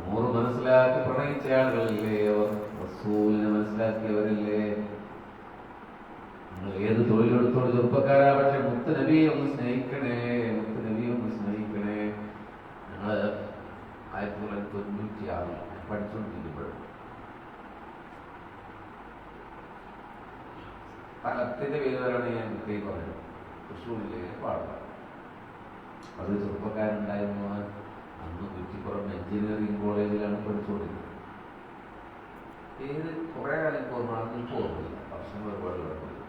S3: 100 മനസ്സിലാക്കി പ്രണയിച്ച ആളുകളല്ലേ അവർ? റസൂലിനെ മനസ്സിലാക്കിയവരല്ലേ? നിങ്ങൾ ഏത് തൊഴിലെടുത്തോട് ചെറുപ്പക്കാരാ, പക്ഷെ മുത്ത് നബിയെ ഒന്ന് സ്നേഹിക്കണേ, മുത്ത് നബിയെ ഒന്ന് സ്നേഹിക്കണേ. ഞങ്ങൾ 1996 പഠിച്ചുകൊണ്ടിരിക്കുമ്പോഴും സ്ഥലത്തിന്റെ പേര് വരെയാണ് ഞാൻ പ്രത്യേകം പറയുന്നത്. തൃശ്ശൂരിലെ പാടാം. അത് ചെറുപ്പക്കാരുണ്ടായിരുന്നു. അന്ന് കുറ്റിപ്പുറം എഞ്ചിനീയറിംഗ് കോളേജിലാണ് പഠിച്ചുകൊണ്ടിരുന്നത്. ഏത് കുറേ കാലം പോകുമ്പോൾ അന്ന് ഓർമ്മയില്ല, വർഷം ഒരുപാട് കുഴപ്പമില്ല.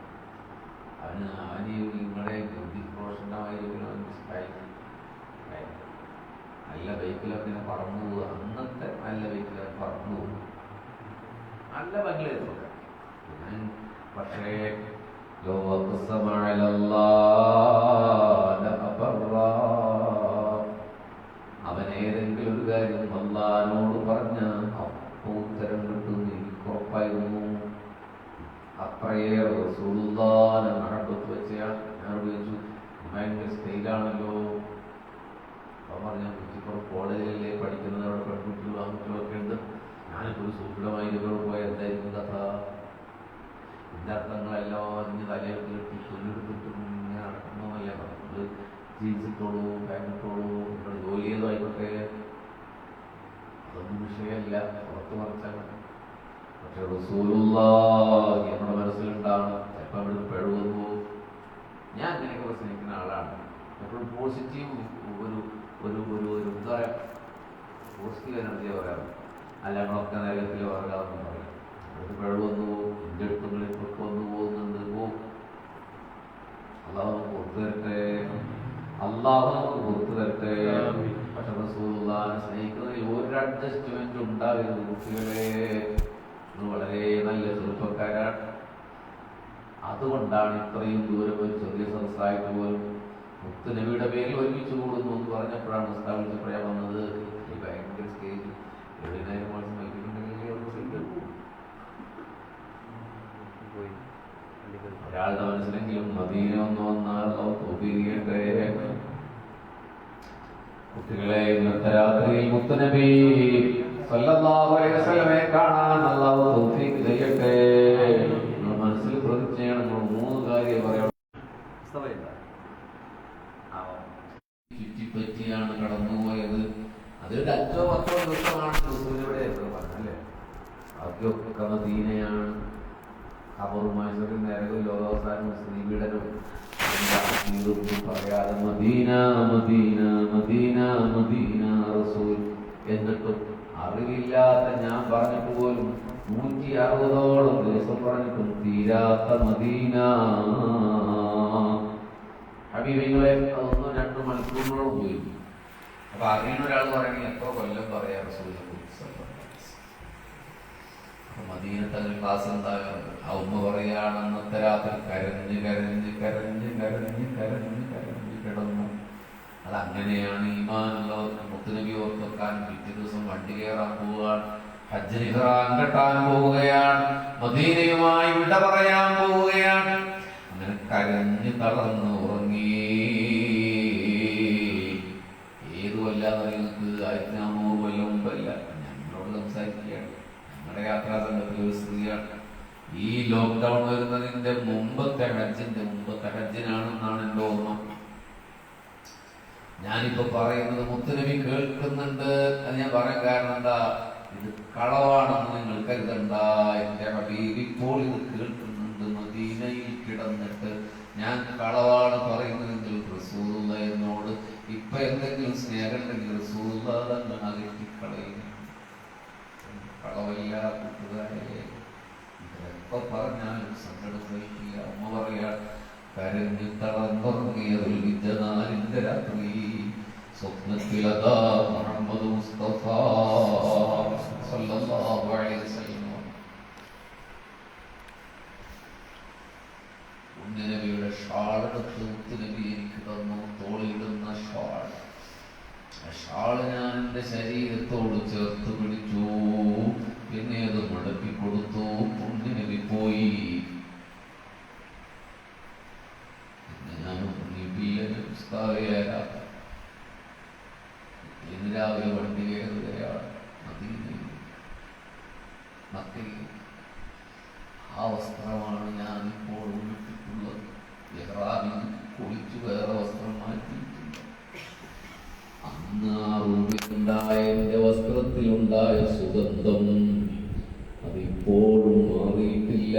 S3: അവന് നിങ്ങളുടെ റോഷന്റെ നല്ല ബൈക്കിലൊക്കെ ഇങ്ങനെ പറന്നു പോകുക. അന്നത്തെ നല്ല ബൈക്കിലൊക്കെ പറന്നു പോകും. നല്ല ഭംഗിയായിരുന്നു. പക്ഷേ അവൻ ഏതെങ്കിലും ഒരു കാര്യം അല്ലാഹുവോട് പറഞ്ഞ അപ്പോൾ ഉത്തരം കിട്ടുമെന്ന് എനിക്ക് ഉറപ്പായിരുന്നു. അത്രയേറെ റസൂലുള്ളാഹിനെ മഹബത്ത് വെച്ച ഞാൻ ഉപയോഗിച്ചു. ഭയങ്കര സ്റ്റൈലാണ് കോളേജിലാണല്ലോ. അപ്പം പറഞ്ഞ കുറ്റിപ്പുറം കോളേജിലല്ലേ പഠിക്കുന്നത്, അവിടെ പെൺകുട്ടികളും ആൺകുട്ടികളൊക്കെ ഉണ്ട്. ഞാനിപ്പോൾ ഒരു സൂക്ഷിതമായി ഇവരോട് പോയ എന്തായിരുന്നു കഥ? ഇതിൻ്റെ അർത്ഥങ്ങളെല്ലാം അതിന് തലയെടുത്ത് കെട്ടി തൊഴിലെടുത്തിട്ടും ഇങ്ങനെ നടക്കുന്നതല്ല പറഞ്ഞത്. ജീൻസ് ഇട്ടോളൂ, പാൻറ് ഇട്ടോളൂ, നിങ്ങൾ ജോലി ചെയ്തോ ആയിക്കോട്ടെ, അതൊന്നും വിഷയമല്ല, പുറത്ത് മറിച്ചാൽ. പക്ഷെ റസൂലുള്ളാഹി നമ്മുടെ മനസ്സിലുണ്ടാവണം. ചിലപ്പോൾ അവിടുന്ന് പിഴവുന്നു. ഞാൻ ഇതിനൊക്കെ പ്രസംഗിക്കുന്ന ആളാണ്. എപ്പോഴും പോസിറ്റീവ് ഒരു ഒരു ഒരു ഒരു എന്താ പറയുക, പോസിറ്റീവ് എനർജിയാണ് പറയാറ്. അല്ലാണ്ടൊക്കെ നരകത്തിൽ പറയാമെന്ന് പറയും. അവിടുത്തെ പിഴവന്നു പോകും, എൻ്റെ അടുത്തുകളിൽ ഇപ്പൊക്കെ വന്നു പോകുന്നുണ്ട്. പോകും. അള്ളാഹു നമുക്ക് പുറത്തു തരട്ടെ, അള്ളാഹു നമുക്ക് പുറത്തു തരട്ടെ. പക്ഷെ റസൂലുള്ളാഹിനെ സ്നേഹിക്കുന്നതിൽ ഒരു അഡ്ജസ്റ്റ്മെന്റ് ഉണ്ടാകരുത് കുട്ടികളെ. ഇത് വളരെ നല്ല ചെറുപ്പക്കാരാണ്. അതുകൊണ്ടാണ് ഇത്രയും ദൂരം ഒരു ചെറിയ സദസ്സായിട്ട് പോലും മുത്തുനബിയുടെ പേരിൽ ഒരുമിച്ച് കൂടുന്നു എന്ന് പറഞ്ഞപ്പോഴാണ് സ്ഥാപിച്ചപ്പോഴാ വന്നത്. ഈ ഭയങ്കര സ്റ്റേജ് എഴുതിനായിരം മാസം വയ്ക്കുന്നുണ്ടെങ്കിൽ ഒരാളുടെ മനസ്സിലെങ്കിലും മദീന ഒന്ന് വന്നാൽ തോപ്പിരിക്കട്ടെ. കുട്ടികളെ, ഇന്നത്തെ രാത്രിയിൽ മുത്തുനബി സല്ലല്ലാഹു അലൈഹി വസല്ലമയെ കാണാൻ അല്ലാഹു തൗഫീഖ് ചെയ്യട്ടെ. നിങ്ങൾ മനസ്സിൽ പ്രതിജ്ഞയാണ്. നമ്മൾ 3 കാര്യം പറയാം. ചുറ്റിപ്പറ്റിയാണ് കടന്നുപോയത്. അതൊരു 5-10 ദിവസമാണ് റസൂലിവിടെ പറഞ്ഞല്ലേ. ബാക്കിയൊക്കെ മദീനയാണ്. ഖബറുമായി നരകവും ലോകാവസാനം സ്ത്രീപീഡനവും പറയാതെ മദീന മദീന മദീന മദീന റസൂൽ. എന്നിട്ടും അറിവില്ലാത്ത ഞാൻ പറഞ്ഞിട്ട് പോലും 160ഓളം ദിവസം പറഞ്ഞിട്ടും തീരാത്ത മദീന. ഹബീബിങ്ങളെ അതൊന്നും 2 മണിക്കൂറിനോളം പോയി. അപ്പൊ അറിയുന്ന ഒരാൾ പറയണെങ്കിൽ എത്ര കൊല്ലം പറയാ റസൂലിനെ കുറിച്ച്. മദീനത്തെ ക്ലാസ് ഉണ്ടാകാറുണ്ട്. ആ ഉമ്മ പറയാണ്, അന്നത്തെ രാത്രി കരഞ്ഞ് കരഞ്ഞ് കരഞ്ഞ് കരഞ്ഞ് കരഞ്ഞ് കരഞ്ഞ് കിടന്നു. അതങ്ങനെയാണ് ഈമാനുള്ളവർക്ക് മുത്തുനബി ഓർത്തെക്കാൻ. പിറ്റേ ദിവസം വണ്ടി കയറാൻ പോവുകയാണ്, ഹജ്ജിന് ഇഹ്റാം കെട്ടാൻ പോവുകയാണ്, മദീനയുമായി വിട പറയാൻ പോവുകയാണ്. അങ്ങനെ കരഞ്ഞ് തളർന്ന് ഉറങ്ങി. ഏത് കൊല്ലാന്നറിയുന്നത് 1400 കൊല്ലം മുമ്പല്ല. ഞങ്ങളോട് സംസാരിക്കുകയാണ്. ഞങ്ങളുടെ യാത്രാ സംഘത്തിൽ ഒരു സ്ത്രീയാണ്. ഈ ലോക്ക്ഡൗൺ വരുന്നതിന്റെ മുമ്പത്തെ ഹജ്ജിനാണെന്നാണ് എൻ്റെ ഓർമ്മ. ഞാനിപ്പോ പറയുന്നത് മുത്തുനബി കേൾക്കുന്നുണ്ട്. അത് ഞാൻ പറയാൻ കാരണം എന്താ, ഇത് കളവാണെന്ന് നിങ്ങൾ കരുതണ്ട. എൻ്റെ ഹബീബ് ഇപ്പോൾ ഇത് കേൾക്കുന്നുണ്ട്. മദീനയിൽ കിടന്നിട്ട് ഞാൻ കളവാണ് പറയുന്നതെങ്കിൽ റസൂലുള്ളാഹി എന്നോട് ഇപ്പൊ എന്തെങ്കിലും സ്നേഹം ഉണ്ടെങ്കിൽ റസൂലുള്ളാഹി തന്നെ അകറ്റിക്കളയും. കളവല്ല കൂട്ടുകാരെ. എപ്പോ പറഞ്ഞാലും സങ്കടം സഹിക്കില്ല. അമ്മ പറയാ, കരഞ്ഞു തളർന്നുറങ്ങിയ ദുൽഹിജ്ജ രാത്രി സ്വപ്നത്തിലതാ മുഹമ്മദ് മുസ്തഫ സല്ലല്ലാഹു അലൈഹി വസല്ലം നബിയുടെ ഷാളെടുത്ത് മുത്തുനബി എനിക്ക് തന്നു. തോളിടുന്ന ഷാൾ. ആ ഷാള് ഞാൻ എൻ്റെ ശരീരത്തോട് ചേർത്ത് പിടിച്ചു. പിന്നെ അത് മടക്കി കൊടുത്തു. പുണ്യനബി പോയി. ഇന്ന് രാവിലെ വണ്ടി കയറുകയാണ് മക്കയിൽ. ആ വസ്ത്രമാണ് ഞാനിപ്പോൾ ഉടുത്തിട്ടുള്ളത്. ഇഹ്റാമിൽ കുളിച്ചു വേറെ വസ്ത്രം മാറ്റിയിട്ടുണ്ട്. അന്ന് ആ റൂമിലുണ്ടായ എൻ്റെ വസ്ത്രത്തിലുണ്ടായ സുഗന്ധം അതിപ്പോഴും മാറിയിട്ടില്ല.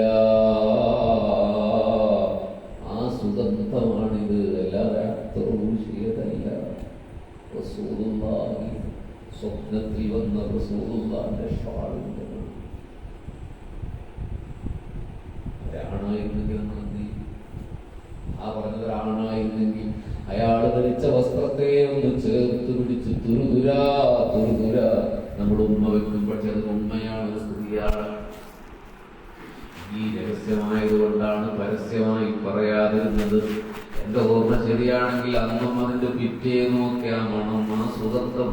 S3: ആ സുഗന്ധമാണിത്, അല്ലാതെ അത്രൂഷിയതല്ല. റസൂലുള്ളാഹി സ്വപ്നത്തിൽ വന്ന റസൂലുള്ളാഹിന്റെ ഷാളിന്റെ ഒരാണായിരുന്നെങ്കിൽ ആ പറഞ്ഞതൊരാണായിരുന്നെങ്കിൽ അയാൾ ധരിച്ച വസ്ത്രത്തെ ഒന്ന് ചേർത്ത് പിടിച്ച് തുരുതുരാ തുരുതുരാ നമ്മുടെ ഉമ്മ വെക്കും. പക്ഷെ അത് ഉമ്മയാണ്, സ്ത്രീയാണ്. ഈ രഹസ്യമായതുകൊണ്ടാണ് പരസ്യമായി പറയാതിരുന്നത്. എന്റെ ഓർമ്മ ശരിയാണെങ്കിൽ അന്നും അതിന്റെ പിറ്റേന്നൊക്കെ ആ മണം, ആ സുഗന്ധം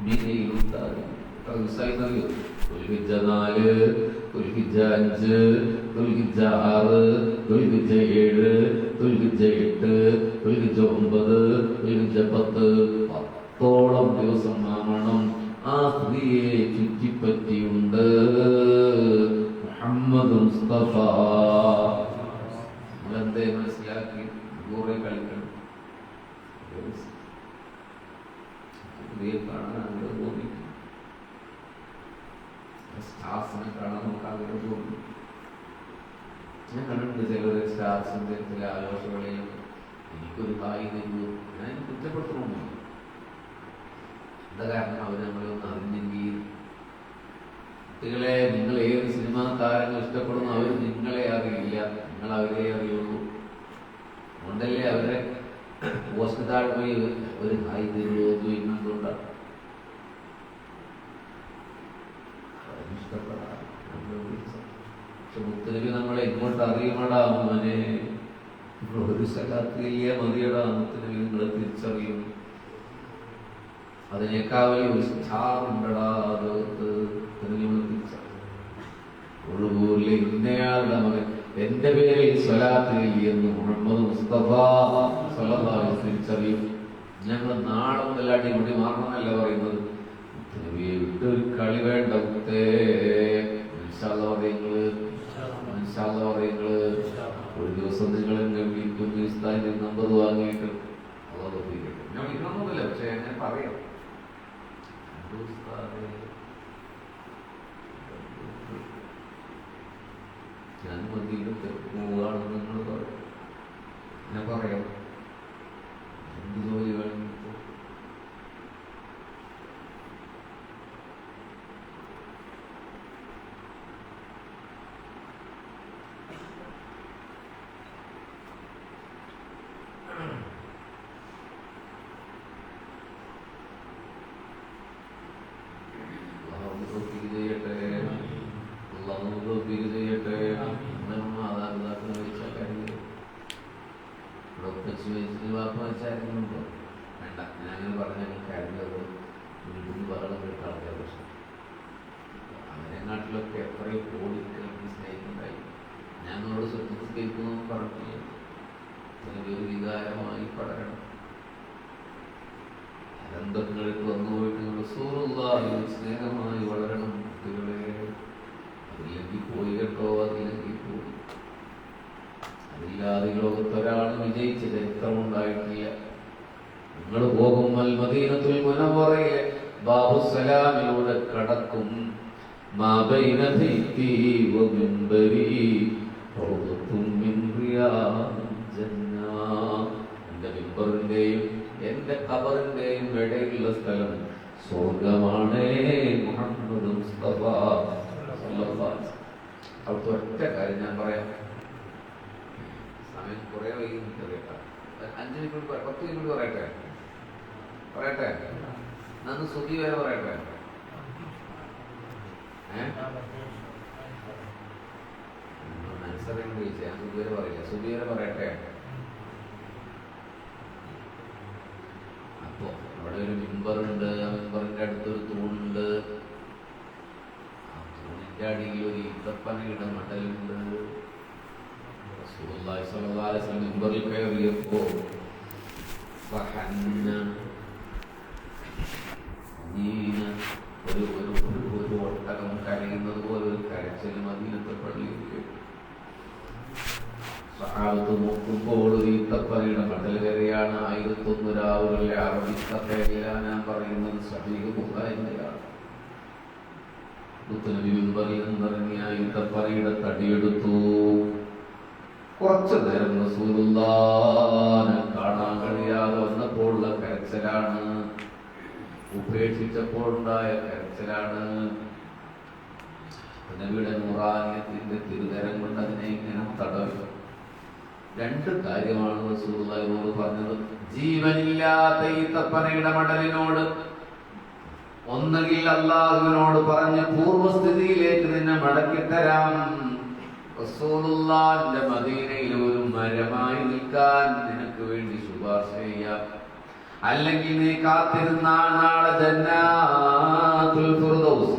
S3: മീനയിലുണ്ടാകും. എത്ര ദിവസമായിരുന്നറിയോ? ദുൽഹിജ്ജ 4, ദുൽഹിജ്ജ 5, ദുൽഹിജ്ജ 6, ദുൽഹിജ്ജ 7, ദുൽഹിജ്ജ 8, ദുൽഹിജ്ജ 9, ദുൽഹിജ്ജ 10. 10ഓളം ദിവസം നാമണം ആ സ്ത്രീയെ ചുറ്റിപ്പറ്റിയുണ്ട് മുഹമ്മദ് മുസ്തഫ. നമ്മളെന്തേ മനസ്സിലാക്കി? കുറെ കളിക്കണം. കാണാൻ ആഗ്രഹം തോന്നി, സ്റ്റാർസിനെ കാണാൻ നമുക്ക് ആഗ്രഹം തോന്നി. ഞാൻ കണ്ടിട്ടുണ്ട് ചിലർ സ്റ്റാർസിന്റെ ചില ആലോചനകളെയും എനിക്കൊരു കായി തരുന്നു. ഞാൻ കുറ്റപ്പെടുത്തണമെന്നില്ല. എന്താ കാരണം? അവർ നമ്മളെ ഒന്ന് അറിഞ്ഞെങ്കിൽ. കുട്ടികളെ, നിങ്ങൾ ഏത് സിനിമാ താരങ്ങൾ ഇഷ്ടപ്പെടുന്നു അവർ നിങ്ങളെ അറിയില്ല, നിങ്ങൾ അവരെ അറിയുള്ളൂ. അതുകൊണ്ടല്ലേ അവരെ പോസ്റ്റ് താഴെ പോയി ഒരു ഹായ് തരുമോ ചോദിക്കുന്നുണ്ടാണ്. പക്ഷെ മുത്തനബി നമ്മളെ ഇങ്ങോട്ട് അറിയണടാ മോനെ, ഒരു സ്ഥലത്തില്ല മതിയടാ മുത്തനബി നിങ്ങളെ തിരിച്ചറിയും. അതിനേക്കാൾ വലിയ ഒരു സ്റ്റാറുണ്ടടാ ലോകത്ത്. ഒഴുകൂരിലെ ഇന്നയാളുടെ മകൻ എന്റെ പേരിൽ സ്വലാത്ത് എന്ന് മുഹമ്മദ് മുസ്തഫ സ്വല്ലല്ലാഹു അലൈഹി വസല്ലം തിരിച്ചറിയും. ഞങ്ങൾ നാളെ മുതൽ അടിമുടി മാറണമെന്നല്ല പറയുന്നത്. നബിയെ വിട്ടൊരു കളി വേണ്ട മുത്തേ. പറയുന്നത് ഒരു ദിവസം നിങ്ങൾ എന്നെ വിളിക്കും, നമ്പർ വാങ്ങിയിട്ട് ഞാൻ വിളിക്കണമെന്നില്ല, പക്ഷെ ഞാൻ പറയാം. ഞാൻ മന്ദിരത്തെ പോവുകയാണെന്ന് നിങ്ങൾ പറയും. ഞാൻ പറയാം എന്ത് ജോലി വേണം. വേണ്ട, ഞാനങ്ങനെ പറഞ്ഞാൽ കാര്യങ്ങളത് വീട്ടിൽ ബഹളം കേട്ടാൽ പ്രശ്നം. അവരെ നാട്ടിലൊക്കെ എത്രയോ കോടിക്കണക്കിന് സ്നേഹിക്കുന്നുണ്ടായി. ഞാൻ നിങ്ങളോട് ശ്രദ്ധിക്കുന്നു പറഞ്ഞില്ല. ഒരു വികാരമായി പടരണം. അനന്തങ്ങൾക്ക് വന്നുപോയിട്ട് റസൂലുള്ളാഹിയിൽ സ്നേഹമായി വളരണം കുട്ടികളെ. അതില്ലെങ്കിൽ പോയി കേട്ടോ, അതില്ലെങ്കിൽ പോയി. അതില്ലാതെ ലോകത്തൊരാൾ വിജയിച്ച ചരിത്രമുണ്ടായിട്ടില്ല. നിങ്ങൾ പോകും മദീനത്തുൽ മുനവ്വറയിലെ ബാബുസ്സലാമിലൂടെ കടക്കും. മാ ബൈന ബൈതി വ മിൻബരി റൗദത്തും മിൻ റിയാദിൽ ജന്ന. എൻ്റെ മിമ്പറിന്റെയും എൻ്റെ ഖബറിന്റെയും ഇടയിലുള്ള സ്ഥലം സ്വർഗമാണ്. മുഹമ്മദ് മുസ്തഫ സ്വല്ലല്ലാഹു അലൈഹി വസല്ലം. അവിടുത്തെ ഒറ്റ കാര്യം ഞാൻ പറയാം. സമയം കുറേ വൈകിട്ട് കേട്ടാ 5 മിനിറ്റ് 10 മിനിറ്റ് പറയട്ടെ. നന്ന് സുബി വരെ പറയട്ടെ. മനസ്സറിയാൻ ചോദിച്ചാൽ ഞാൻ സുബി വരെ പറയില്ല. സുബി വരെ പറയട്ടെ. അപ്പോ അവിടെ ഒരു മിമ്പറുണ്ട്. ആ മിമ്പറിന്റെ അടുത്തൊരു തൂണുണ്ട്. ആ തൂണിന്റെ അടിയിൽ ഒരു ഈത്തപ്പനയുടെ മടലുണ്ട്. റസൂലുള്ളാഹി സ്വല്ലല്ലാഹു അലൈഹി വസല്ലം മിമ്പറിൽ കയറിയപ്പോ ഒരു ഒട്ടകം കരയുന്നത് പോലെ ഒരു കരച്ചിൽ മദീനത്തെ പള്ളിയിൽ സഹാബത്ത് നോക്കുമ്പോൾ ഒരു ഈത്തപ്പനയുടെ മടൽ കരയാണ്. 1001 രാവുകളിലെ അറബി കഥയില്ല ഞാൻ പറയുന്നത്. സഹീഹ് ബുഖാരിയിലാണ്. മുത്തുനബി മിമ്പറിൽ നിന്നിറങ്ങിയ ഈത്തപ്പനയുടെ തടിയെടുത്തു. കുറച്ചു നേരം റസൂലുള്ളാഹിനെ കാണാൻ കഴിയാതെ വന്നപ്പോഴുള്ള കരച്ചിലാണ്. ഉപേക്ഷിച്ചപ്പോൾ ഉണ്ടായ കരച്ചിലാണ്. നബിയുടെ നൂറാനിയത്തിന്റെ തിരുതരം കൊണ്ട് അതിനെ ഇങ്ങനെ തടവി. 2 കാര്യമാണ് റസൂലുള്ളാഹിയോട് പറഞ്ഞത്. ജീവനില്ലാത്ത ഈ തപ്പനയുടെ മടലിനോട് ഒന്നുകിൽ അല്ലാഹുവിനോട് പറഞ്ഞ് പൂർവ്വസ്ഥിതിയിലേക്ക് നിന്നെ മടക്കിത്തരാം. റസൂലുള്ളാഹിന്റെ മദീനയിൽ ഒരു മരമായി നിൽക്കാൻ നിനക്ക് വേണ്ടി ശുപാർശ ചെയ്യാം. അല്ലെങ്കിൽ നീ കാത്തിരുന്നാൽ നാളെ ജന്നാത്തുൽ ഫിർദൗസ്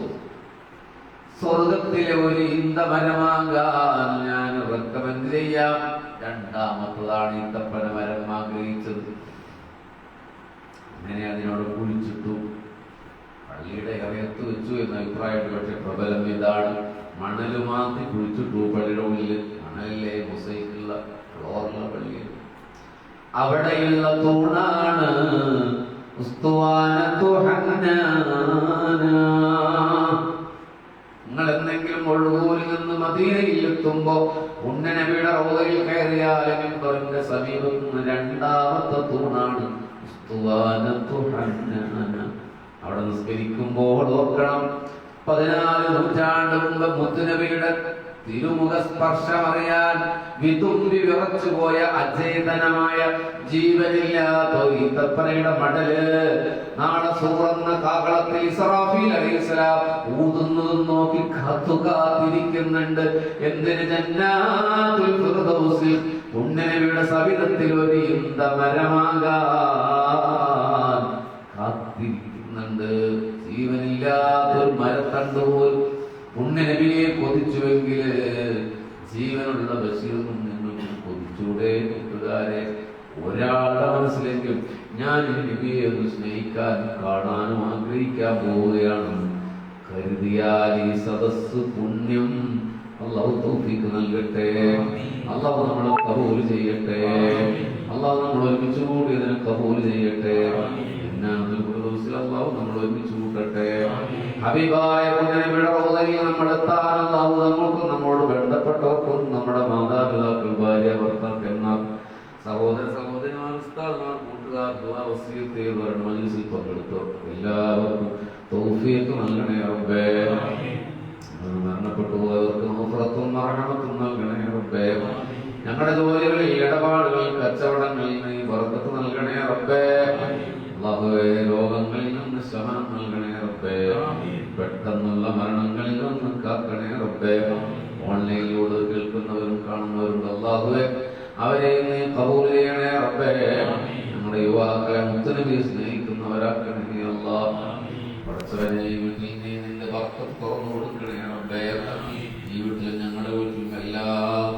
S3: സ്വർഗത്തിലെ ഒരു ഈന്തമരമാകാൻ ഞാൻ റെക്കമെൻഡ് ചെയ്യാം. രണ്ടാമത്തതാണ് ഈന്തപ്പന മരം ആഗ്രഹിച്ചത്. അങ്ങനെ അതിനോട് കുഴിച്ചിട്ടു, പള്ളിയുടെ ഹൃദയത്ത് വെച്ചു എന്ന അഭിപ്രായത്തിൽ. പക്ഷെ പ്രബലം ഇതാണ്, മണല് മാറ്റി കുഴിച്ചിട്ടു. പള്ളിയുടെ ഉള്ളിൽ മണലിലെ മൊസൈക്കുള്ള ഫ്ലോറുള്ള പള്ളിയിൽ അവിടെയുള്ള തൂണാണ് നിങ്ങൾ എന്തെങ്കിലും ഒഴുകൂരിൽ നിന്ന് മദീനയിൽ എത്തുമ്പോ ഉണ്ണനബിയുടെ റൗദയിൽ കയറിയാലും ന്റെ സമീപത്ത് നിന്ന് രണ്ടാമത്തെ തൂണാണ് അവിടെ നിസ്കരിക്കുമ്പോൾ ഓർക്കണം, 14 നൂറ്റാണ്ട് മുമ്പ് മുത്തുനബിയുടെ തിരുമുഖ സ്പർശമറിയാൻ വിതുമ്പി വിറച്ചുപോയ അചേതനമായ ജീവനില്ലാത്ത ഈത്തപ്പനയുടെ മടല് നാളെ സൂറന്ന കാകളത്തിൽ ഇസ്രാഫീൽ അലൈഹിസ്സലാം ഊതുന്നതും നോക്കി കാത്തിരിക്കുന്നുണ്ട്. എന്തിന്? ജന്നാത്തുൽ ഫിർദൗസിൽ പുണ്യനബിയുടെ സവിധത്തിൽ ഒരു ഈന്തമരമാകാൻ കാത്തിരിക്കുന്നുണ്ട്. ജീവനില്ലാത്തൊരു മരത്തണ്ടുപോൽ പുണ്യനബിയെ കൊതിച്ചുവെങ്കിൽ ജീവനുള്ള ബഷീറിനും നിങ്ങൾക്ക് കൊതിച്ചൂടെ? കൂട്ടുകാരെ, ഒരാളുടെ മനസ്സിലെങ്കിലും ഞാൻ ഈ നബിയെ ഒന്ന് സ്നേഹിക്കാൻ കാണാനും ആഗ്രഹിക്കാൻ പോവുകയാണ് കരുതിയാൽ ഈ സദസ് പുണ്യം അല്ലാഹു തൗഫീഖ് നൽകട്ടെ. അല്ലാഹു നമ്മളെ കബൂൽ ചെയ്യട്ടെ. അല്ലാഹു നമ്മൾ ഒരുമിച്ച് കൂടി ഇതിനെ കബൂൽ ചെയ്യട്ടെ. അല്ലാഹു നമ്മൾ ഒരുമിച്ച് കൂട്ടട്ടെ. ഹബീബായ പുണ്യനബിയുടെ റൗദയിൽ നമ്മൾ എത്താൻ അല്ലാഹു നമ്മൾക്കും നമ്മോട് ബന്ധപ്പെട്ടവർക്കും നമ്മുടെ മാതാപിതാക്കൾ, ഭാര്യ, ഭർത്താക്കന്മാർ, സഹോദര സഹോദരിമാർ, ഉസ്താദുമാർ, കൂട്ടുകാർ, ദുആ വസിയത്ത് ചെയ്തവരുടെ മജ്ലിസിൽ പങ്കെടുത്തവർ എല്ലാവർക്കും തൗഫീഖ് നൽകണേ റബ്ബേ. മരണപ്പെട്ടു പോയവർക്ക് മഗ്ഫിറത്തും മർഹമത്തും നൽകണേ റബ്ബേ. ഞങ്ങളുടെ ജോലികളിൽ, ഇടപാടുകളിൽ, കച്ചവടങ്ങളിൽ നീ ബർക്കത്ത് നൽകണേ റബ്ബേ. അല്ലാഹുവേ, രോഗങ്ങളിൽ നിന്ന് ശമനം നൽകണേ റബ്ബേ. പെട്ടെന്നുള്ള മരണങ്ങളിൽ നിന്ന് കാക്കണേ റബ്ബേ. ഓൺലൈനിലൂടെ കേൾക്കുന്നവരും കാണുന്നവരും അല്ലാഹുവേ, അവരെ നീ കബൂൽ ചെയ്യണേ റബ്ബേ. നമ്മുടെ യുവാക്കളെ മുത്തുനബി സ്നേഹിക്കുന്നവരാക്കണേ അല്ലാഹ്. പഠിച്ചവനെ വീട്ടിൽ നീ നിന്റെ ബർക്കത്ത് തുറന്നു കൊടുക്കണേ റബ്ബേ. ഈ വീട്ടിൽ ഞങ്ങളുടെ വീട്ടിൽ എല്ലാ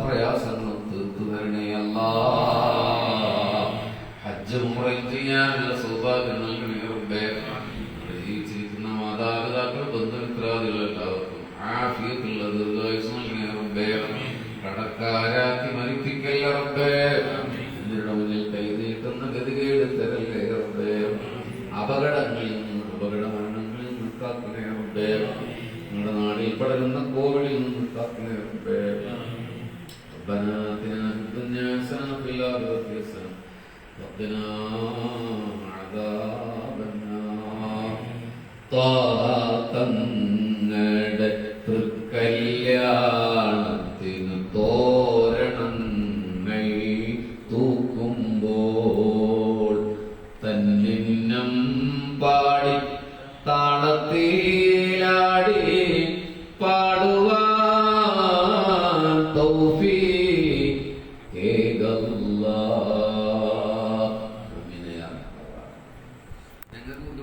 S3: പ്രയാസങ്ങളും തീർത്തു തരണേ അല്ലാഹ്. ഹജ്ജ് ഉംറയും ചെയ്യാനുള്ള സൗഭാഗ്യം നൽകണേ റബ്ബേ. ജീവിച്ചിരിക്കുന്ന മാതാപിതാക്കൾ, ബന്ധുമിത്രാദികൾ എല്ലാവർക്കും ആഫിയത്തുള്ള ദീർഘായുസ്സ് നൽകണേ റബ്ബേ. കടക്കാരാക്കി മരിപ്പിക്കല്ല റബ്ബേ. ഇതിന്റെ മുന്നിൽ കൈനീട്ടുന്ന ഗതികേട് തരല്ലേ റബ്ബേ. അപകടങ്ങളിൽ നിന്ന്, അപകട മരണങ്ങളിൽ നിന്ന് കാക്കണേ റബ്ബേ. നമ്മുടെ നാടിൽ പടരുന്ന കോവിഡിൽ നിന്ന് കാക്കണേ റബ്ബേ. ربنا آتنا في الدنيا حسنة وفي الآخرة حسنة وقنا عذاب النار. തങ്ങളുടെ തൃക്കല്യാണത്തിന് തോരണങ്ങൾ തൂക്കുമ്പോൾ തന്നിന്നം പാടി താളത്തിൽ